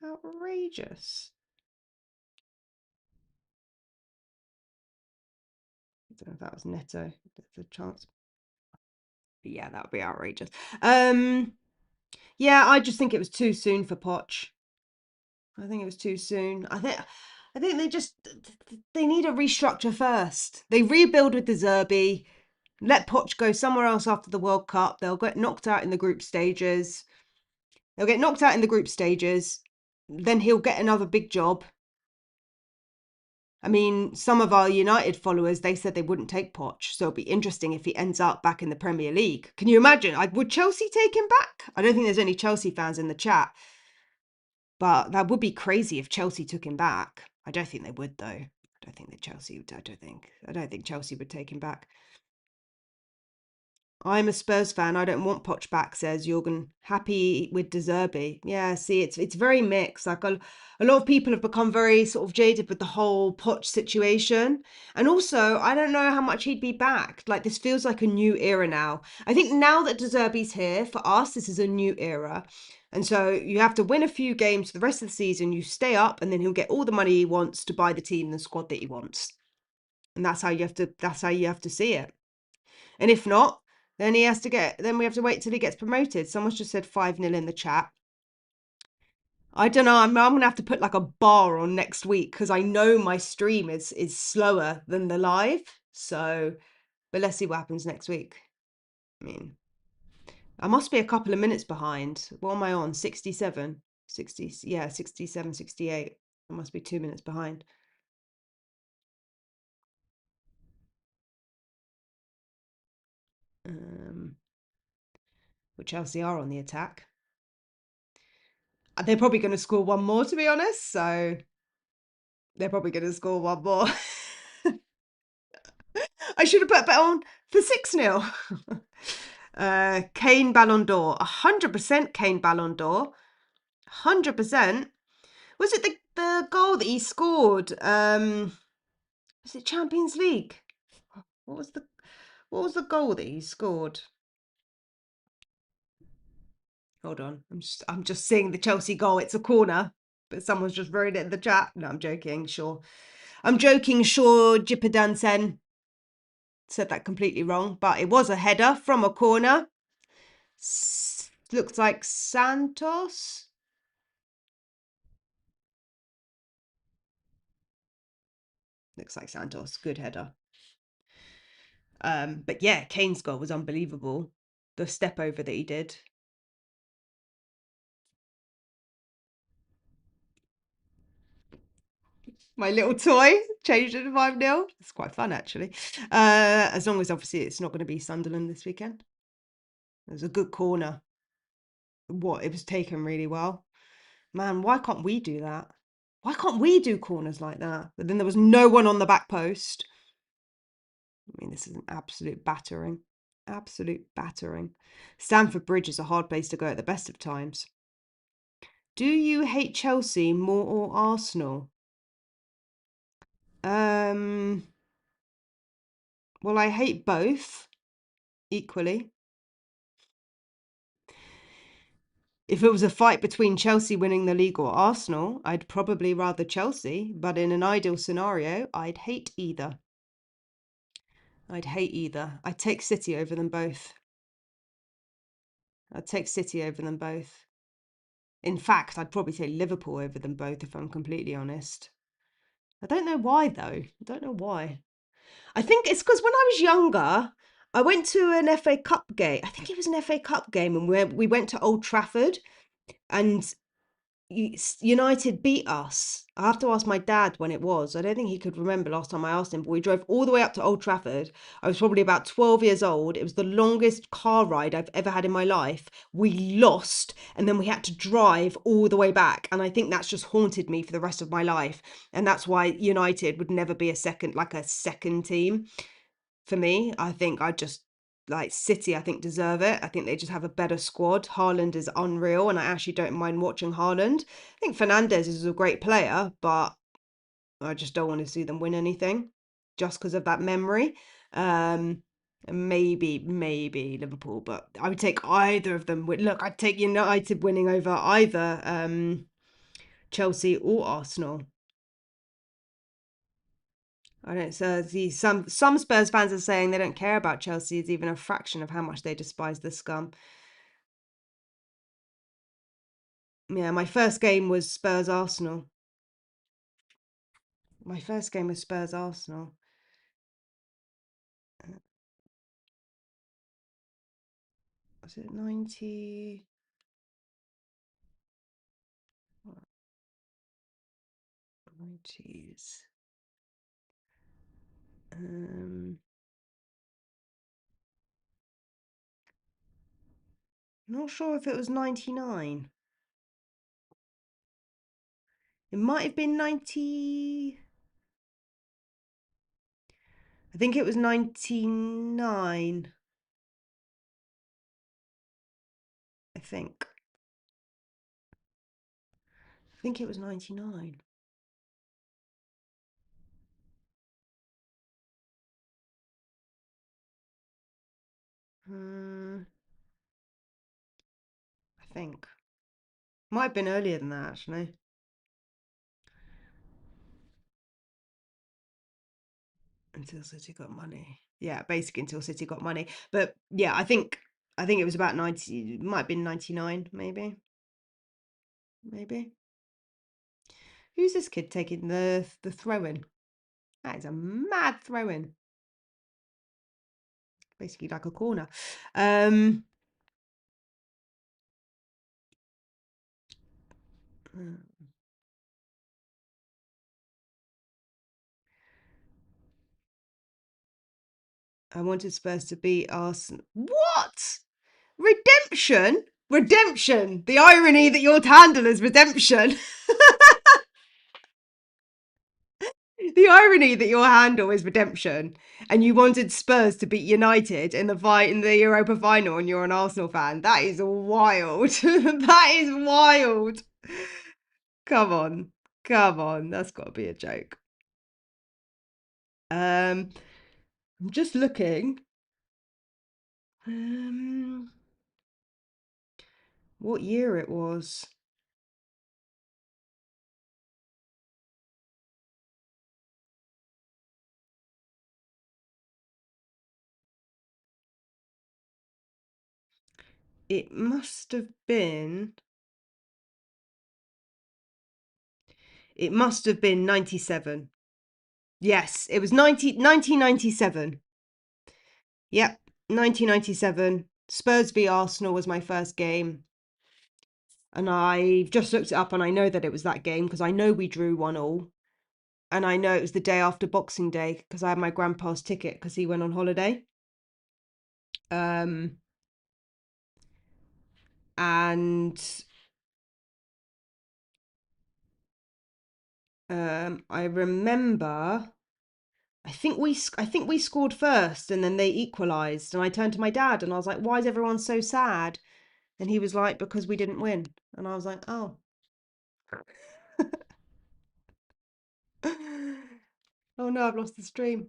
Outrageous. I don't know if that was Neto. There's a chance. But yeah, that would be outrageous. Yeah, I just think it was too soon for Poch. I think it was too soon. I think they need a restructure first. They rebuild with De Zerbi. Let Poch go somewhere else after the World Cup. They'll get knocked out in the group stages. Then he'll get another big job. I mean, some of our United followers, they said they wouldn't take Poch. So it'll be interesting if he ends up back in the Premier League. Can you imagine? Would Chelsea take him back? I don't think there's any Chelsea fans in the chat. But that would be crazy if Chelsea took him back. I don't think they would, though. I don't think Chelsea would take him back. I'm a Spurs fan. I don't want Poch back, says Jurgen. Happy with De Zerbi. Yeah, see, it's very mixed. Like a lot of people have become very sort of jaded with the whole Poch situation. And also, I don't know how much he'd be back. Like, this feels like a new era now. I think now that De Zerbi's here, for us, this is a new era. And so you have to win a few games for the rest of the season. You stay up, and then he'll get all the money he wants to buy the team and the squad that he wants. And that's how you have to see it. And if not, then we have to wait till he gets promoted. Someone's just said 5-0 in the chat. I don't know. I'm gonna have to put like a bar on next week because I know my stream is slower than the live. So, but let's see what happens next week. I mean, I must be a couple of minutes behind. What am I on? 67, 60, yeah, 67, 68. I must be 2 minutes behind. But Chelsea are on the attack. They're probably going to score one more, to be honest. So they're probably going to score one more. I should have put bet on for 6-0. Kane Ballon d'Or. 100% Kane Ballon d'Or. 100%. Was it the goal that he scored? Was it Champions League? What was the goal that he scored? Hold on, I'm just seeing the Chelsea goal. It's a corner, but someone's just wrote it in the chat. No, I'm joking. Sure, I'm joking. Sure, Jipadansen said that completely wrong, but it was a header from a corner. Looks like Santos. Looks like Santos. Good header. But yeah, Kane's goal was unbelievable. The step over that he did. My little toy changed it to 5-0. It's quite fun, actually. As long as obviously it's not going to be Sunderland this weekend. It was a good corner. It was taken really well. Man, why can't we do that? Why can't we do corners like that? But then there was no one on the back post. I mean, this is an absolute battering. Absolute battering. Stamford Bridge is a hard place to go at the best of times. Do you hate Chelsea more or Arsenal? Well, I hate both equally. If it was a fight between Chelsea winning the league or Arsenal, I'd probably rather Chelsea, but in an ideal scenario, I'd hate either. I'd hate either. I'd take City over them both. I'd take City over them both. In fact, I'd probably take Liverpool over them both, if I'm completely honest. I don't know why, though. I don't know why. I think it's because when I was younger, I went to an FA Cup game. I think it was an FA Cup game, and we went to Old Trafford, and United beat us. I have to ask my dad when it was. I don't think he could remember last time I asked him, but we drove all the way up to Old Trafford. I was probably about 12 years old. It was the longest car ride I've ever had in my life. We lost, and then we had to drive all the way back. And I think that's just haunted me for the rest of my life. And that's why United would never be a second team for me. I think I just like City, I think deserve it. I think they just have a better squad. Haaland is unreal, and I actually don't mind watching Haaland. I think Fernandes is a great player, but I just don't want to see them win anything just because of that memory. Maybe Liverpool, but I would take either of them. Look, I'd take United winning over either Chelsea or Arsenal. I don't see some Spurs fans are saying they don't care about Chelsea. It's even a fraction of how much they despise the scum. Yeah, my first game was Spurs Arsenal. My first game was Spurs Arsenal. Was it 90? 90s. Not sure if it was 99. It might have been 90. I think it was 99. I think it was 99. I think. Might have been earlier than that, actually. Until City got money. Yeah, basically until City got money. But yeah, I think it was about 90. It might have been 99, maybe. Maybe. Who's this kid taking the throw-in? That is a mad throw-in. Basically like a corner. I wanted Spurs to beat Arsenal. What? Redemption? Redemption. The irony that your handle is redemption. The irony that your handle is redemption, and you wanted Spurs to beat United in the Europa final, and you're an Arsenal fan. That is wild. That is wild. Come on. Come on, that's got to be a joke. I'm just looking. What year it was? It must have been. It must have been 97. Yes, it was 1997. Yep, 1997. Spurs v Arsenal was my first game. And I just looked it up and I know that it was that game because I know we drew 1-1. And I know it was the day after Boxing Day because I had my grandpa's ticket because he went on holiday. And I remember I think we scored first and then they equalised and I turned to my dad and I was like, why is everyone so sad? And he was like, because we didn't win. And I was like, oh. Oh no, I've lost the stream.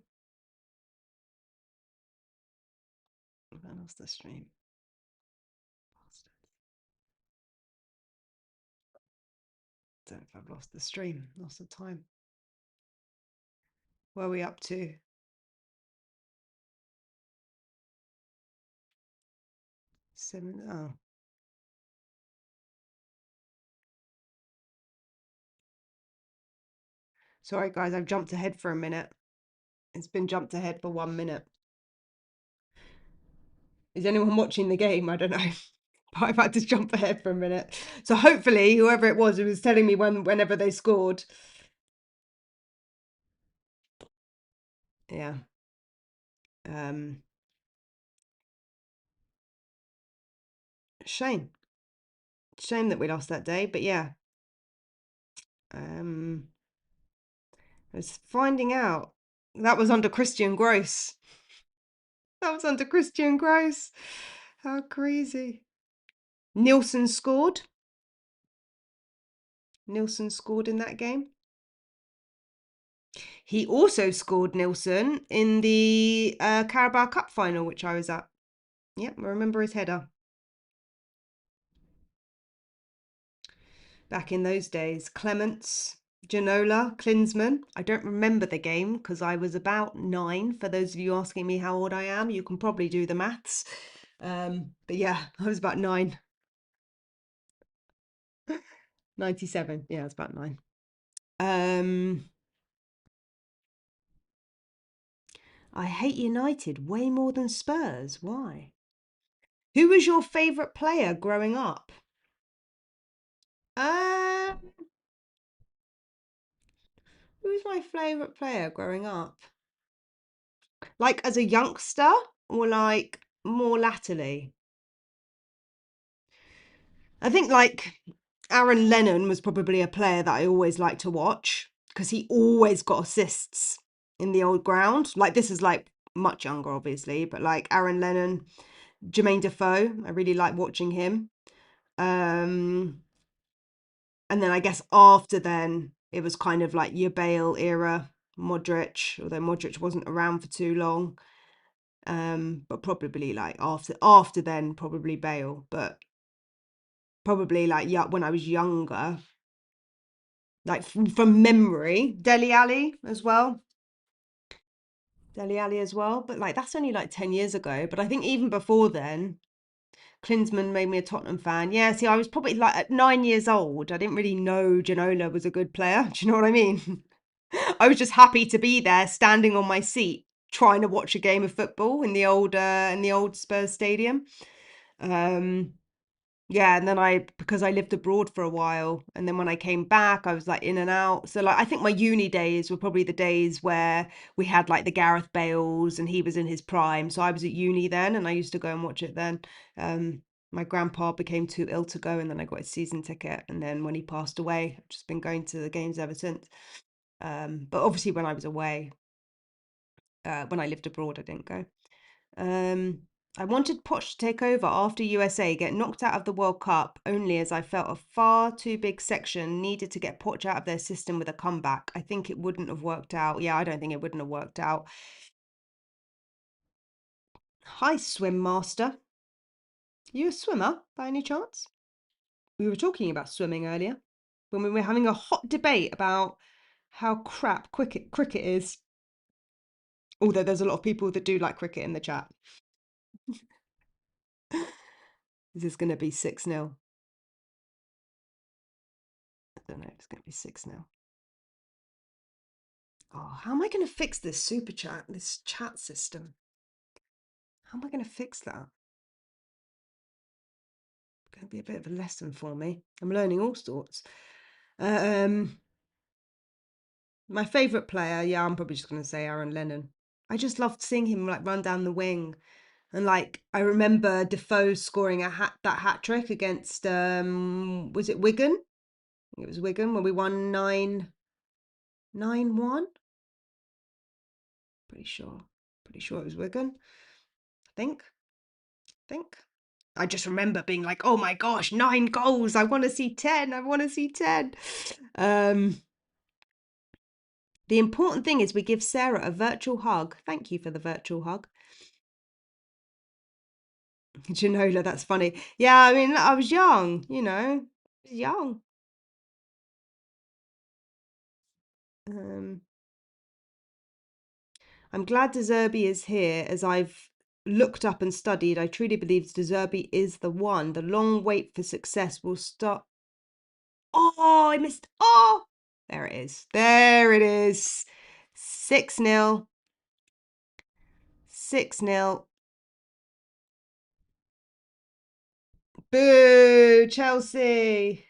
I lost the stream. Don't know if I've lost the stream. Lost the time. Where are we up to? Seven. Oh. Sorry guys, I've jumped ahead for a minute. It's been jumped ahead for 1 minute. Is anyone watching the game? I don't know. But I've had to jump ahead for a minute. So hopefully whoever it was telling me whenever they scored. Yeah. Shame. Shame that we lost that day, but yeah. I was finding out that was under Christian Gross. That was under Christian Gross. How crazy. Nielsen scored. Nielsen scored in that game. He also scored Nielsen in the Carabao Cup final, which I was at. Yep, I remember his header. Back in those days, Clements, Ginola, Klinsmann. I don't remember the game because I was about 9. For those of you asking me how old I am, you can probably do the maths. But yeah, I was about 9. 97. Yeah, I was about 9. I hate United way more than Spurs. Why? Who was your favourite player growing up? Um, who was my favourite player growing up? Like as a youngster or like more latterly? I think like Aaron Lennon was probably a player that I always liked to watch because he always got assists in the old ground. Like this is like much younger, obviously, but like Aaron Lennon, Jermaine Defoe, I really like watching him. And then I guess after then, it was kind of like your Bale era, Modric, although Modric wasn't around for too long. But probably like after then, probably Bale, but probably like yeah, when I was younger, like from memory, Dele Alli as well. Dele Alli as well, but like that's only like 10 years ago. But I think even before then, Klinsmann made me a Tottenham fan. Yeah, see, I was probably like at 9 years old. I didn't really know Ginola was a good player. Do you know what I mean? I was just happy to be there, standing on my seat, trying to watch a game of football in the old Spurs stadium. Um, yeah, and then because I lived abroad for a while, and then when I came back, I was like in and out. So like I think my uni days were probably the days where we had like the Gareth Bales and he was in his prime. So I was at uni then, and I used to go and watch it then. My grandpa became too ill to go, and then I got a season ticket. And then when he passed away, I've just been going to the games ever since. But obviously when I was away, when I lived abroad, I didn't go. I wanted Poch to take over after USA get knocked out of the World Cup only as I felt a far too big section needed to get Poch out of their system with a comeback. I think it wouldn't have worked out. Yeah, I don't think it wouldn't have worked out. Hi, Swim Master. You a swimmer by any chance? We were talking about swimming earlier when we were having a hot debate about how crap cricket is. Although there's a lot of people that do like cricket in the chat. This is going to be 6-0. I don't know if it's going to be 6-0. Oh, how am I going to fix this super chat, this chat system? How am I going to fix that? It's going to be a bit of a lesson for me. I'm learning all sorts. My favourite player, yeah, I'm probably just going to say Aaron Lennon. I just loved seeing him like run down the wing. And like I remember Defoe scoring that hat trick against was it Wigan? I think it was Wigan when we won 9-1. Pretty sure it was Wigan. I think. I just remember being like, oh my gosh, 9 goals. I want to see 10. I want to see 10. The important thing is we give Sarah a virtual hug. Thank you for the virtual hug. Ginola, that's funny. Yeah, I mean, I was young, you know, I was young. I'm glad De Zerbi is here, as I've looked up and studied. I truly believe De Zerbi is the one. The long wait for success will stop. Oh, I missed. Oh, there it is. There it is. 6-0. 6-0. Boo, Chelsea.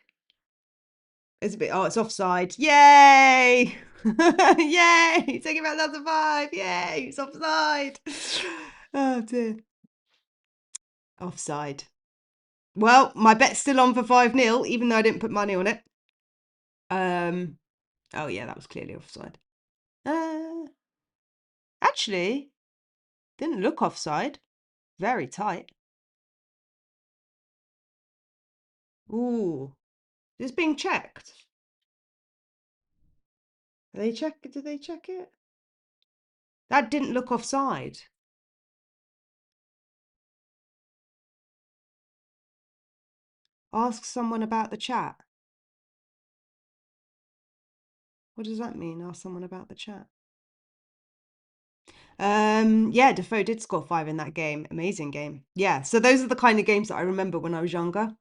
It's a bit, oh, it's offside. Yay! Yay! Taking back 2005. Yay! It's offside. Oh, dear. Offside. Well, my bet's still on for 5-0, even though I didn't put money on it. Oh yeah, that was clearly offside. Actually, didn't look offside. Very tight. Ooh, is being checked? Did they check it? That didn't look offside. Ask someone about the chat. What does that mean? Ask someone about the chat. Yeah, Defoe did score 5 in that game. Amazing game. Yeah, so those are the kind of games that I remember when I was younger.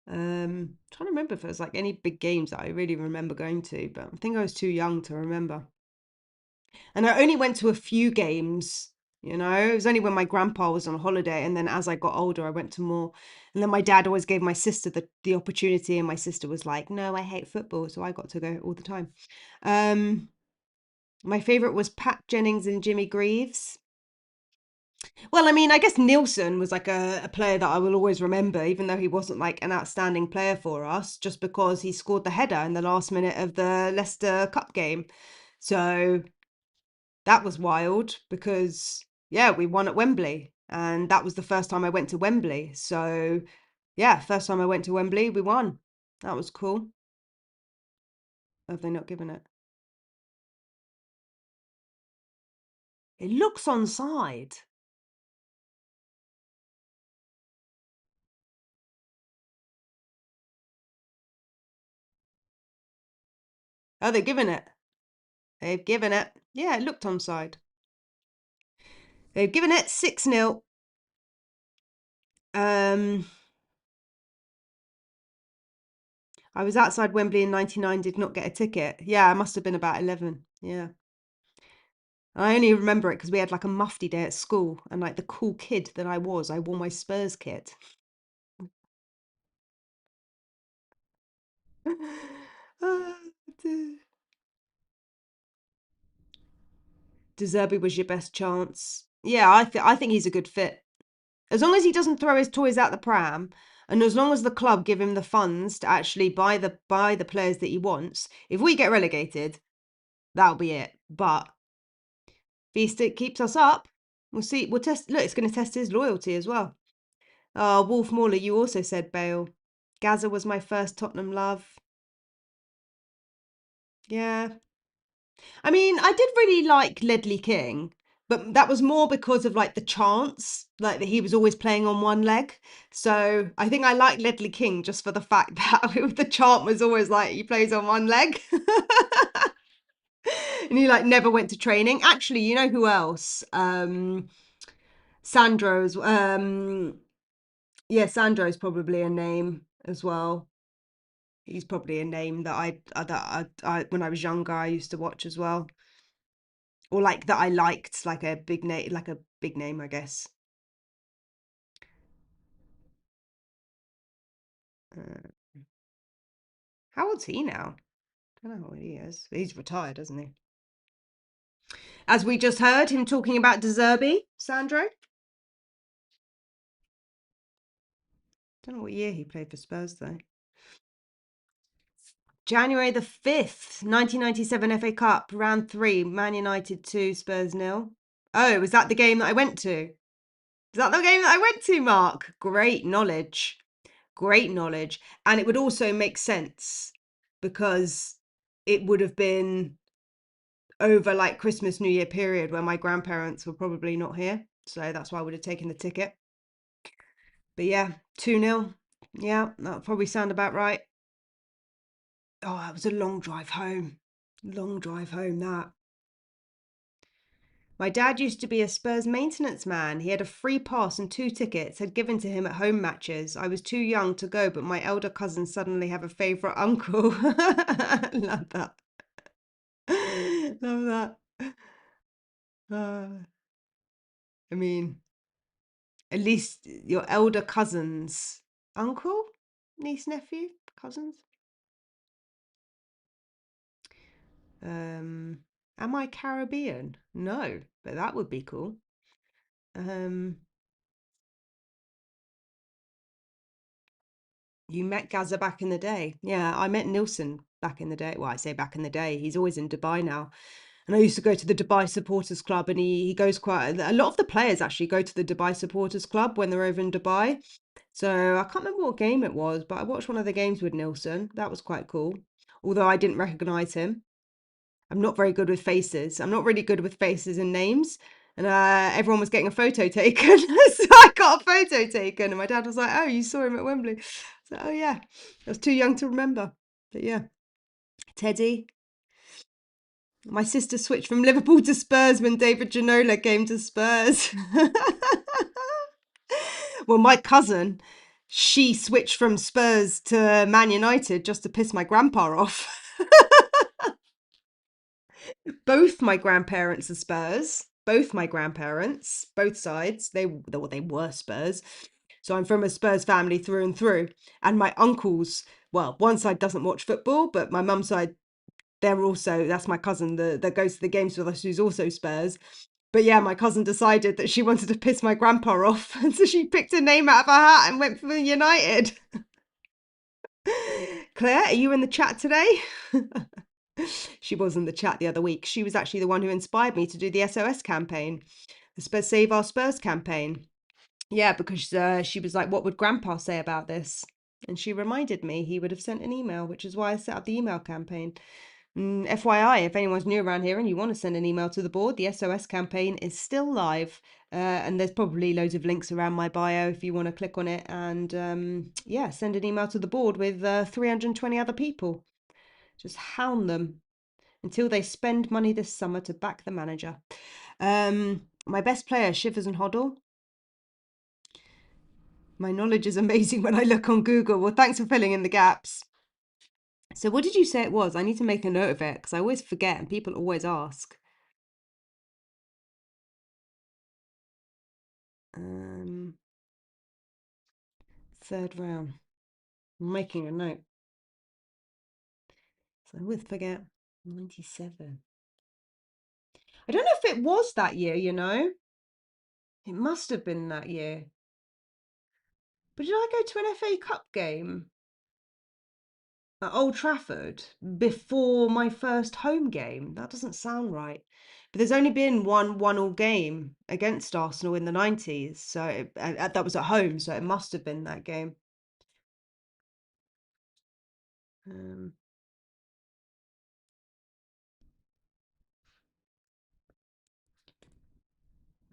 Trying to remember if it was like any big games that I really remember going to, but I think I was too young to remember. And I only went to a few games, you know, it was only when my grandpa was on holiday. And then as I got older, I went to more. And then my dad always gave my sister the opportunity. And my sister was like, no, I hate football. So I got to go all the time. My favourite was Pat Jennings and Jimmy Greaves. Well, I mean, I guess Nielsen was like a player that I will always remember, even though he wasn't like an outstanding player for us, just because he scored the header in the last minute of the Leicester Cup game. So that was wild because, yeah, we won at Wembley. And that was the first time I went to Wembley. So, yeah, first time I went to Wembley, we won. That was cool. Have they not given it? It looks onside. Oh, they've given it. They've given it. Yeah, it looked onside. They've given it 6-0. I was outside Wembley in 99, did not get a ticket. Yeah, I must have been about 11. Yeah. I only remember it because we had like a mufti day at school, and like the cool kid that I was, I wore my Spurs kit. Oh, dear. De Zerbi was your best chance. Yeah, I think he's a good fit. As long as he doesn't throw his toys out the pram, and as long as the club give him the funds to actually buy the players that he wants, if we get relegated, that'll be it. But if he keeps us up, We'll see. We'll test. Look, it's going to test his loyalty as well. Oh, Wolf Mauler, you also said Bale. Gaza was my first Tottenham love. Yeah. I mean, I did really like Ledley King, but that was more because of like the chance, like that he was always playing on one leg. So I think I like Ledley King just for the fact that the chant was always like he plays on one leg. And he like never went to training. Actually, you know who else? Sandro's yeah, Sandro's probably a name as well. He's probably a name that I when I was younger I used to watch as well, or like that I liked, like a big name, I guess. Uh, how old's he now? I don't know how old he is. He's retired, isn't he? As we just heard him talking about De Zerbi, Sandro. Don't know what year he played for Spurs though. January the 5th, 1997 FA Cup, round 3, Man United 2, Spurs 0. Oh, was that the game that I went to? Is that the game that I went to, Mark? Great knowledge. Great knowledge. And it would also make sense because it would have been over like Christmas, New Year period where my grandparents were probably not here. So that's why I would have taken the ticket. But yeah, 2-0. Yeah, that'll probably sound about right. Oh, that was a long drive home. Long drive home, that. My dad used to be a Spurs maintenance man. He had a free pass and 2 tickets had given to him at home matches. I was too young to go, but my elder cousins suddenly have a favourite uncle. Love that. Love that. I mean, at least your elder cousins, uncle, niece, nephew, cousins. Am I Caribbean? No, but that would be cool. Um, You met Gaza back in the day. Yeah, I met Nilsson back in the day. Well, I say back in the day. He's always in Dubai now. And I used to go to the Dubai Supporters Club, and he goes quite a lot of the players actually go to the Dubai Supporters Club when they're over in Dubai. So I can't remember what game it was, but I watched one of the games with Nilsson. That was quite cool. Although I didn't recognize him. I'm not very good with faces. I'm not really good with faces and names. And everyone was getting a photo taken. So I got a photo taken. And my dad was like, "Oh, you saw him at Wembley." So, oh, yeah. I was too young to remember. But yeah. Teddy. My sister switched from Liverpool to Spurs when David Ginola came to Spurs. Well, my cousin, she switched from Spurs to Man United just to piss my grandpa off. Both my grandparents are Spurs. Both my grandparents, both sides, they were Spurs. So I'm from a Spurs family through and through. And my uncles, well, one side doesn't watch football, but my mum's side, they're also, that's my cousin that goes to the games with us, who's also Spurs. But yeah, my cousin decided that she wanted to piss my grandpa off. And so she picked a name out of her hat and went for United. Claire, are you in the chat today? She was in the chat the other week. She was actually the one who inspired me to do the SOS campaign, the Spurs Save Our Spurs campaign. Yeah, because she was like, what would Grandpa say about this? And she reminded me he would have sent an email, which is why I set up the email campaign. FYI, if anyone's new around here and you want to send an email to the board, the SOS campaign is still live. And there's probably loads of links around my bio if you want to click on it. And yeah, send an email to the board with 320 other people. Just hound them until they spend money this summer to back the manager. My best player, Shivers and Hoddle. My knowledge is amazing when I look on Google. Well, thanks for filling in the gaps. So what did you say it was? I need to make a note of it because I always forget and people always ask. Third round. I'm making a note. So I always forget. 97. I don't know if it was that year, you know. It must have been that year. But did I go to an FA Cup game at Old Trafford before my first home game? That doesn't sound right. But there's only been one 1-1 game against Arsenal in the 90s. So that was at home. So it must have been that game. Um,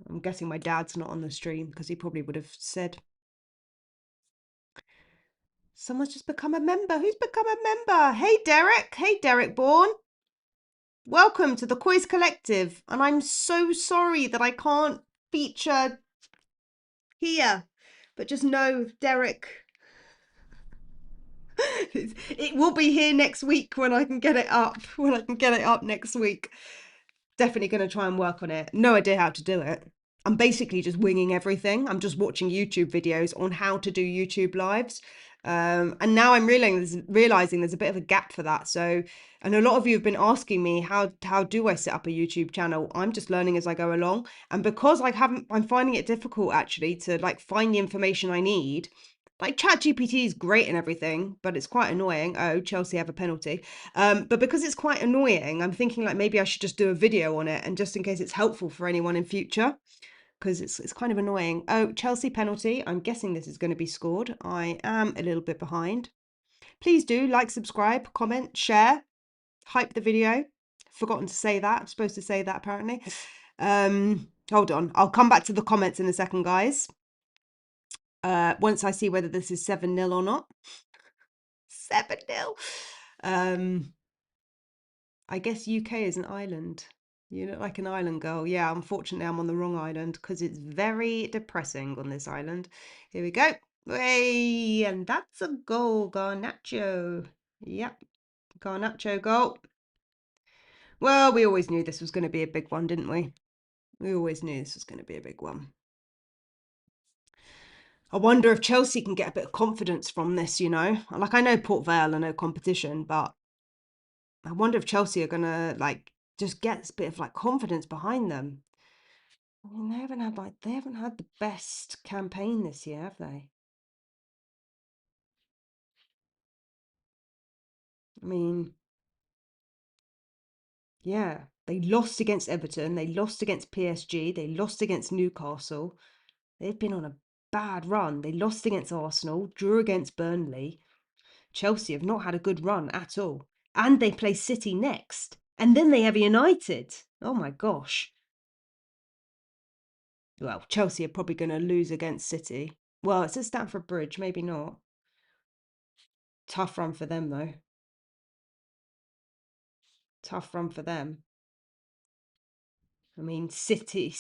I'm guessing my dad's not on the stream because he probably would have said. Someone's just become a member. Who's become a member? Hey, Derek. Hey, Derek Bourne. Welcome to the COYS Collective. And I'm so sorry that I can't feature here. But just know, Derek, it will be here next week when I can get it up. When I can get it up next week. Definitely going to try and work on it. No idea how to do it. I'm basically just winging everything. I'm just watching YouTube videos on how to do YouTube lives. And now I'm realizing there's a bit of a gap for that. So, and a lot of you have been asking me, how do I set up a YouTube channel? I'm just learning as I go along. And because I'm finding it difficult actually to like find the information I need. Like ChatGPT is great and everything, but it's quite annoying. Oh, Chelsea have a penalty. But because it's quite annoying, I'm thinking like maybe I should just do a video on it, and just in case it's helpful for anyone in future, because it's kind of annoying. Oh, Chelsea penalty. I'm guessing this is going to be scored. I am a little bit behind. Please do like, subscribe, comment, share, hype the video. Forgotten to say that. I'm supposed to say that apparently. Hold on. I'll come back to the comments in a second, guys. Once I see whether this is 7-0 or not. 7-0. I guess UK is an island. You look like an island girl. Yeah, unfortunately, I'm on the wrong island because it's very depressing on this island. Here we go. Hey, and that's a goal, Garnacho. Yep, Garnacho goal. Well, we always knew this was going to be a big one, didn't we? We always knew this was going to be a big one. I wonder if Chelsea can get a bit of confidence from this, you know? Like, I know Port Vale are no competition, but I wonder if Chelsea are going to, like, just get a bit of, like, confidence behind them. I mean, they haven't had the best campaign this year, have they? I mean, yeah, they lost against Everton, they lost against PSG, they lost against Newcastle. They've been on a bad run. They lost against Arsenal, drew against Burnley. Chelsea have not had a good run at all. And they play City next. And then they have United. Oh my gosh. Well, Chelsea are probably going to lose against City. Well, it's at Stamford Bridge, maybe not. Tough run for them, though. Tough run for them. I mean, City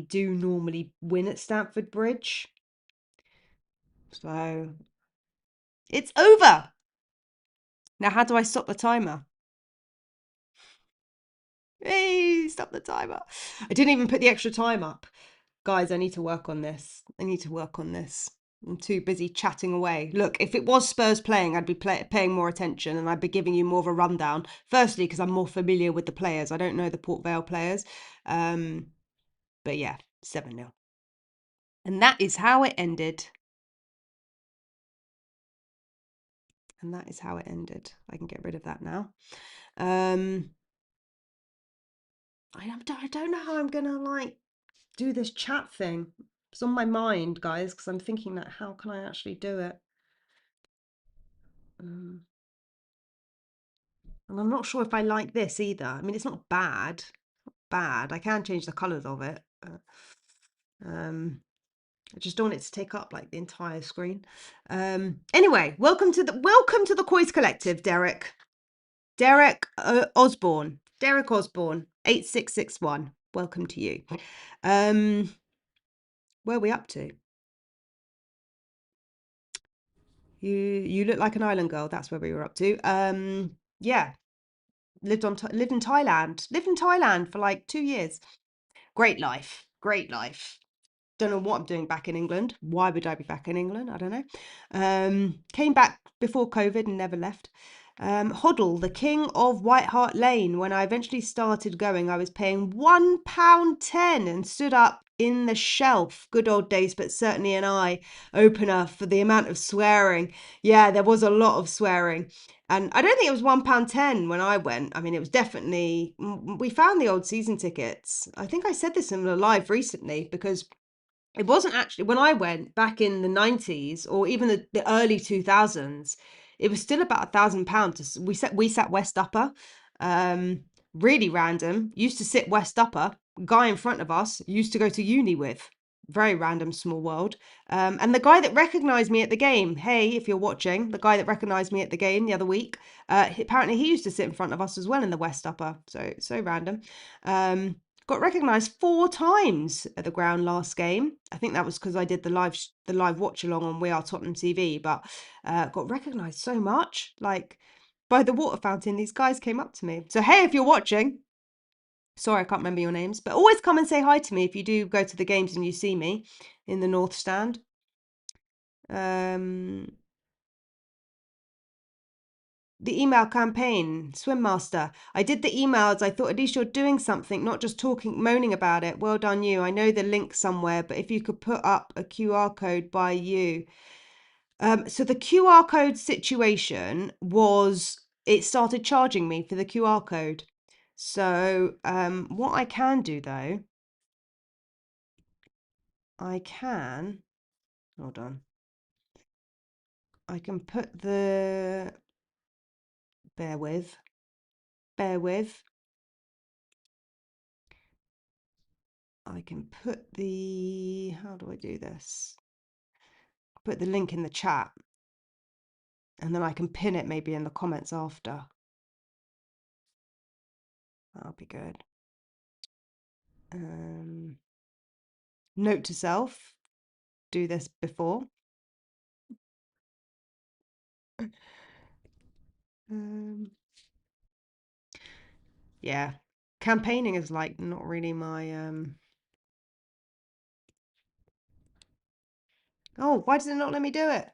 do normally win at Stamford Bridge. So it's over. Now, how do I stop the timer? Hey, stop the timer. I didn't even put the extra time up. Guys, I need to work on this. I need to work on this. I'm too busy chatting away. Look, if it was Spurs playing, I'd be paying more attention and I'd be giving you more of a rundown. Firstly, because I'm more familiar with the players. I don't know the Port Vale players. But yeah, 7-0. And that is how it ended. And that is how it ended. I can get rid of that now. I don't know how I'm gonna like do this chat thing. It's on my mind, guys, because I'm thinking that how can I actually do it? And I'm not sure if I like this either. I mean, it's not bad. Bad. I can change the colours of it. I just don't want it to take up like the entire screen. Anyway, welcome to the COYS Collective, Derek. Derek Osborne. Derek Osborne, 8661. Welcome to you. Where are we up to? You look like an island girl. That's where we were up to. Yeah. Lived in Thailand. Lived in Thailand for like 2 years. Great life. Great life. Don't know what I'm doing back in England. Why would I be back in England? I don't know. Came back before COVID and never left. Hoddle, the king of White Hart Lane. When I eventually started going, I was paying £1.10 and stood up in the shelf. Good old days, but certainly an eye opener for the amount of swearing. Yeah, there was a lot of swearing. And I don't think it was £1.10 when I went. I mean, it was definitely, we found the old season tickets. I think I said this in the live recently because it wasn't actually, when I went back in the 90s or even the early 2000s, it was still about £1,000. We sat West Upper. Um, Really random. Used to sit West Upper. Guy in front of us used to go to uni with. Very random, small world. And the guy that recognised me at the game, hey, if you're watching, the guy that recognised me at the game the other week, apparently he used to sit in front of us as well in the West Upper. So random. Got recognised 4 times at the ground last game. I think that was because I did the live watch along on We Are Tottenham TV, but got recognised so much. Like by the water fountain, these guys came up to me. So hey, if you're watching, sorry I can't remember your names, but always come and say hi to me if you do go to the games and you see me in the North Stand. The email campaign, Swim Master. I did the emails. I thought at least you're doing something, not just talking, moaning about it. Well done, you. I know the link somewhere, but if you could put up a QR code by you. So the QR code situation was, it started charging me for the QR code. So what I can do though, hold on. I can put bear with. I can put how do I do this? Put the link in the chat and then I can pin it maybe in the comments after. That'll be good. Note to self, do this before. Yeah, campaigning is like not really my Oh, why does it not let me do it?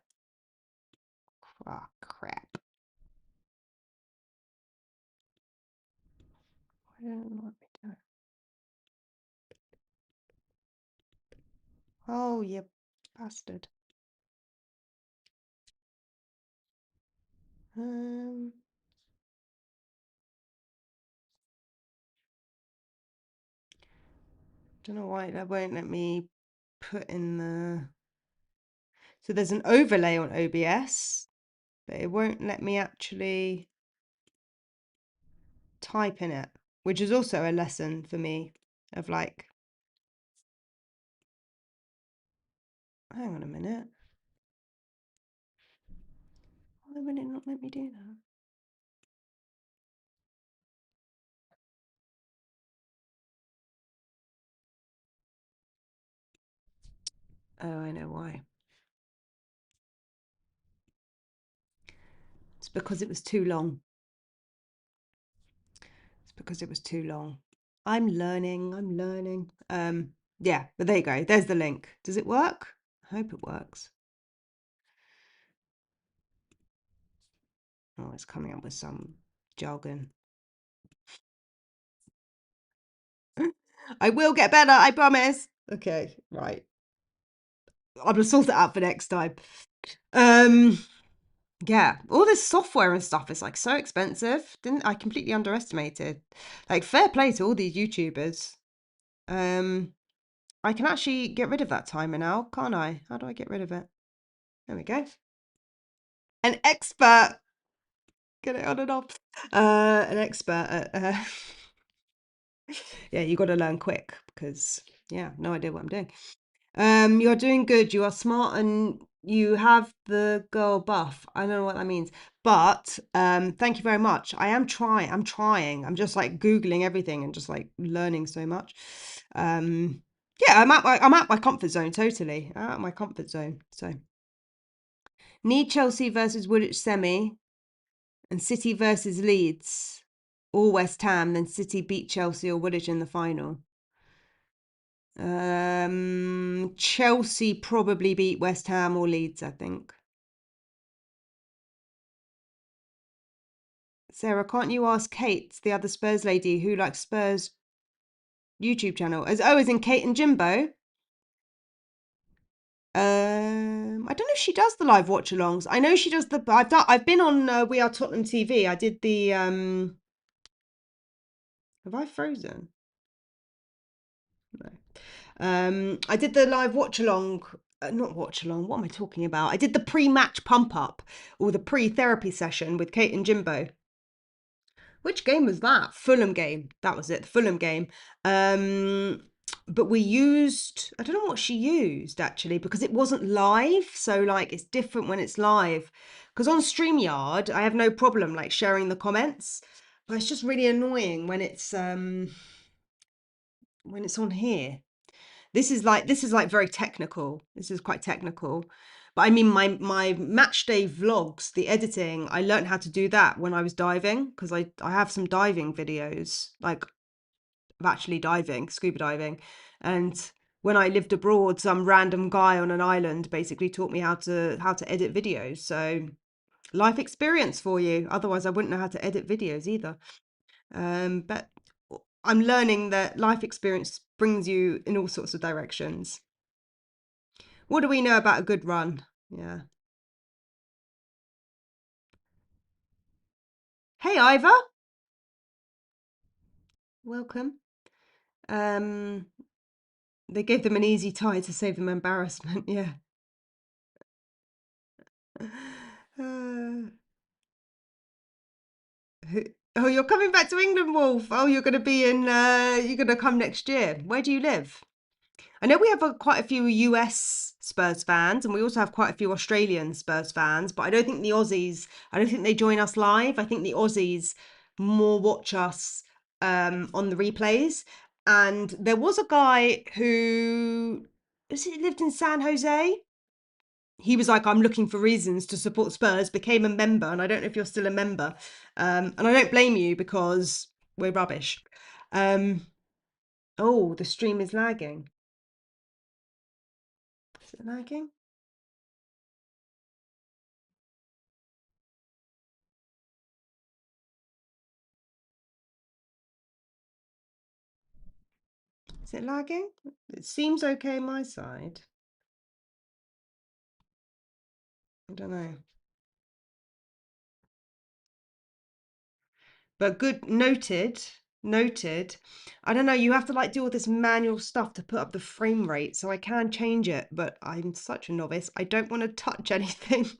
Oh, crap. Why don't it let me do it? Oh, you bastard. Don't know why that won't let me put in so there's an overlay on OBS, but it won't let me actually type in it, which is also a lesson for me of like, hang on a minute. Why would it not let me do that? Oh, I know why. It's because it was too long. It's because it was too long. I'm learning. Yeah, but there you go. There's the link. Does it work? I hope it works. Oh, it's coming up with some jargon. I will get better, I promise. Okay, right. I'm gonna sort it out for next time. Yeah, all this software and stuff is like so expensive. Didn't I completely underestimated? Like, fair play to all these YouTubers. I can actually get rid of that timer now, can't I? How do I get rid of it? There we go. An expert. Get it on and off. An expert at yeah, you got to learn quick because yeah, no idea what I'm doing. You're doing good. You are smart and you have the girl buff. I don't know what that means, but thank you very much. I'm trying. I'm just like Googling everything and just like learning so much. Yeah, I'm at my comfort zone totally. I'm at my comfort zone. So need Chelsea versus Woolwich semi and City versus Leeds or West Ham. Then City beat Chelsea or Woolwich in the final. Chelsea probably beat West Ham or Leeds, I think. Sarah, can't you ask Kate, the other Spurs lady, who likes Spurs YouTube channel. As in Kate and Jimbo. I don't know if she does the live watch alongs. I know she does the. I've been on We Are Tottenham TV. I did the. Have I frozen? No. I did the live watch along. Not watch along. What am I talking about? I did the pre-match pump up or the pre-therapy session with Kate and Jimbo. Which game was that? Fulham game. That was it. The Fulham game. But we used, I don't know what she used actually, because it wasn't live. So like it's different when it's live. Because on StreamYard, I have no problem like sharing the comments. But it's just really annoying when it's on here. This is like very technical. This is quite technical. But I mean, my match day vlogs, the editing, I learned how to do that when I was diving because I have some diving videos, like of actually diving, scuba diving. And when I lived abroad, some random guy on an island basically taught me how to edit videos. So life experience for you. Otherwise, I wouldn't know how to edit videos either. But I'm learning that life experience brings you in all sorts of directions. What do we know about a good run? Yeah. Hey, Ivor. Welcome. They gave them an easy tie to save them embarrassment. Yeah. Uh, oh, you're coming back to England, Wolf. Oh, you're going to be in. You're going to come next year. Where do you live? I know we have quite a few US Spurs fans, and we also have quite a few Australian Spurs fans. But I don't think the Aussies. I don't think they join us live. I think the Aussies more watch us on the replays. And there was a guy who lived in San Jose. He was like, I'm looking for reasons to support Spurs, became a member, and I don't know if you're still a member. And I don't blame you because we're rubbish. Oh, the stream is lagging. Is it lagging? Is it lagging? It seems okay my side. I don't know. But good, noted, noted. I don't know, you have to like do all this manual stuff to put up the frame rate, so I can change it, but I'm such a novice. I don't want to touch anything.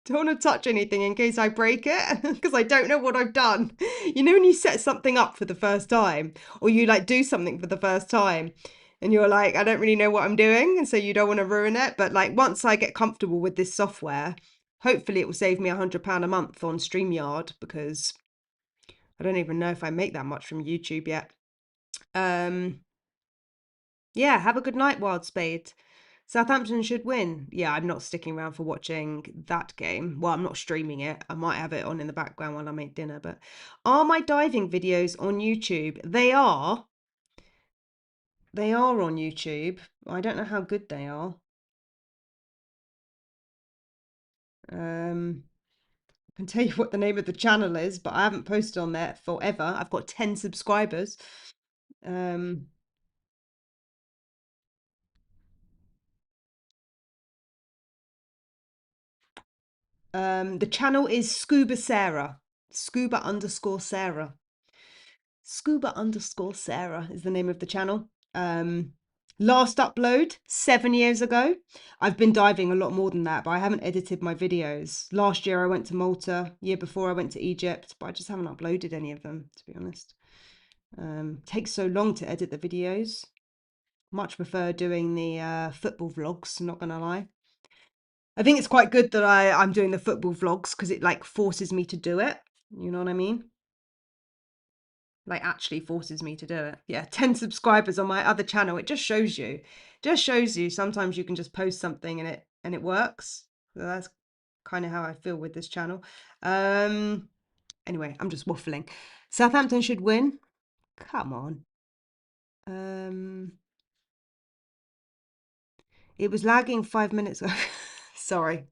Don't want to touch anything in case I break it because I don't know what I've done. You know when you set something up for the first time or you like do something for the first time and you're like, I don't really know what I'm doing, and so you don't want to ruin it. But like once I get comfortable with this software, hopefully it will save me £100 a month on StreamYard because I don't even know if I make that much from YouTube yet. Yeah, have a good night, Wild Spade. Southampton should win. Yeah, I'm not sticking around for watching that game. Well, I'm not streaming it. I might have it on in the background while I make dinner. But are my diving videos on YouTube? They are. They are on YouTube. I don't know how good they are. I can tell you what the name of the channel is, but I haven't posted on there forever. I've got 10 subscribers. Um, the channel is Scuba Sarah. Scuba underscore Sarah. Scuba underscore Sarah is the name of the channel. Last upload 7 years ago. I've been diving a lot more than that, but I haven't edited my videos. Last year I went to Malta. Year before I went to Egypt, but I just haven't uploaded any of them, to be honest. Takes so long to edit the videos. Much prefer doing the football vlogs, not gonna lie. I think it's quite good that I'm doing the football vlogs because it like forces me to do it. You know what I mean? Like actually forces me to do it. Yeah, 10 subscribers on my other channel. It just shows you sometimes you can just post something and it works. So that's kind of how I feel with this channel. Anyway, I'm just waffling. Southampton should win. Come on. It was lagging 5 minutes ago. Sorry.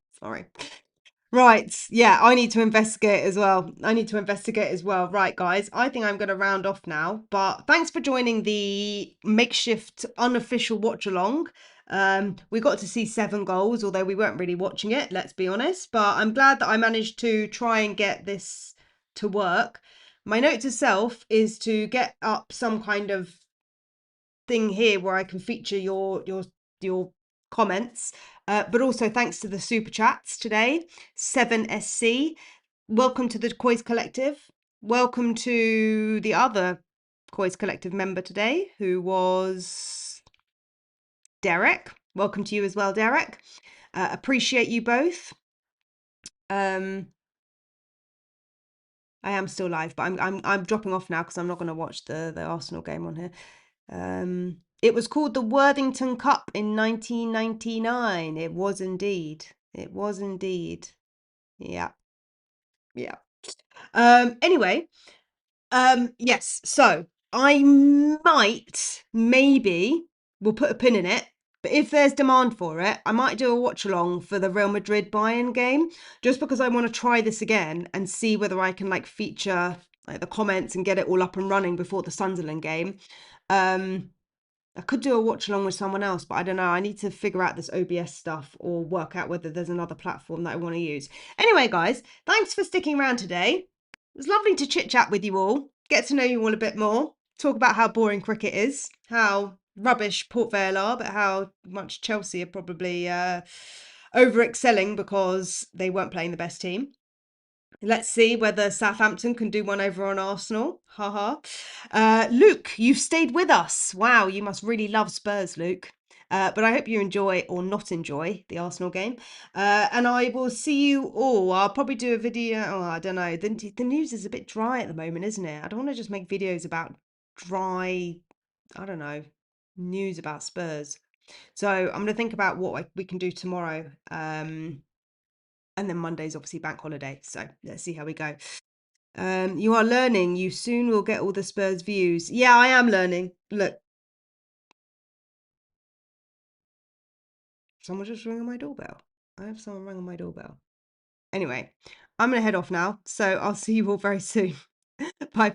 Right. Yeah, I need to investigate as well. Right, guys. I think I'm going to round off now. But thanks for joining the makeshift unofficial watch along. We got to see 7 goals, although we weren't really watching it, let's be honest. But I'm glad that I managed to try and get this to work. My note to self is to get up some kind of thing here where I can feature your comments. But also thanks to the super chats today. 7SC, welcome to the COYS Collective. Welcome to the other COYS Collective member today, who was Derek. Welcome to you as well, Derek. Appreciate you both. I am still live, but I'm dropping off now because I'm not going to watch the Arsenal game on here. It was called the Worthington Cup in 1999. It was indeed. It was indeed. Yeah. Yeah. Anyway, yes. So I maybe, we'll put a pin in it. But if there's demand for it, I might do a watch along for the Real Madrid Bayern game, just because I want to try this again and see whether I can like feature like the comments and get it all up and running before the Sunderland game. I could do a watch along with someone else, but I don't know. I need to figure out this OBS stuff or work out whether there's another platform that I want to use. Anyway, guys, thanks for sticking around today. It was lovely to chit chat with you all, get to know you all a bit more, talk about how boring cricket is, how rubbish Port Vale are, but how much Chelsea are probably over excelling because they weren't playing the best team. Let's see whether Southampton can do one over on Arsenal. Haha. Luke, you've stayed with us. Wow, you must really love Spurs, Luke. But I hope you enjoy or not enjoy the Arsenal game. And I will see you all. I'll probably do a video. Oh, I don't know. The news is a bit dry at the moment, isn't it? I don't want to just make videos about dry, I don't know, news about Spurs. So I'm going to think about what we can do tomorrow. And then Monday's obviously bank holiday. So let's see how we go. You are learning. You soon will get all the Spurs views. Yeah, I am learning. Look. Someone just rang on my doorbell. I have someone ring on my doorbell. Anyway, I'm going to head off now. So I'll see you all very soon. Bye for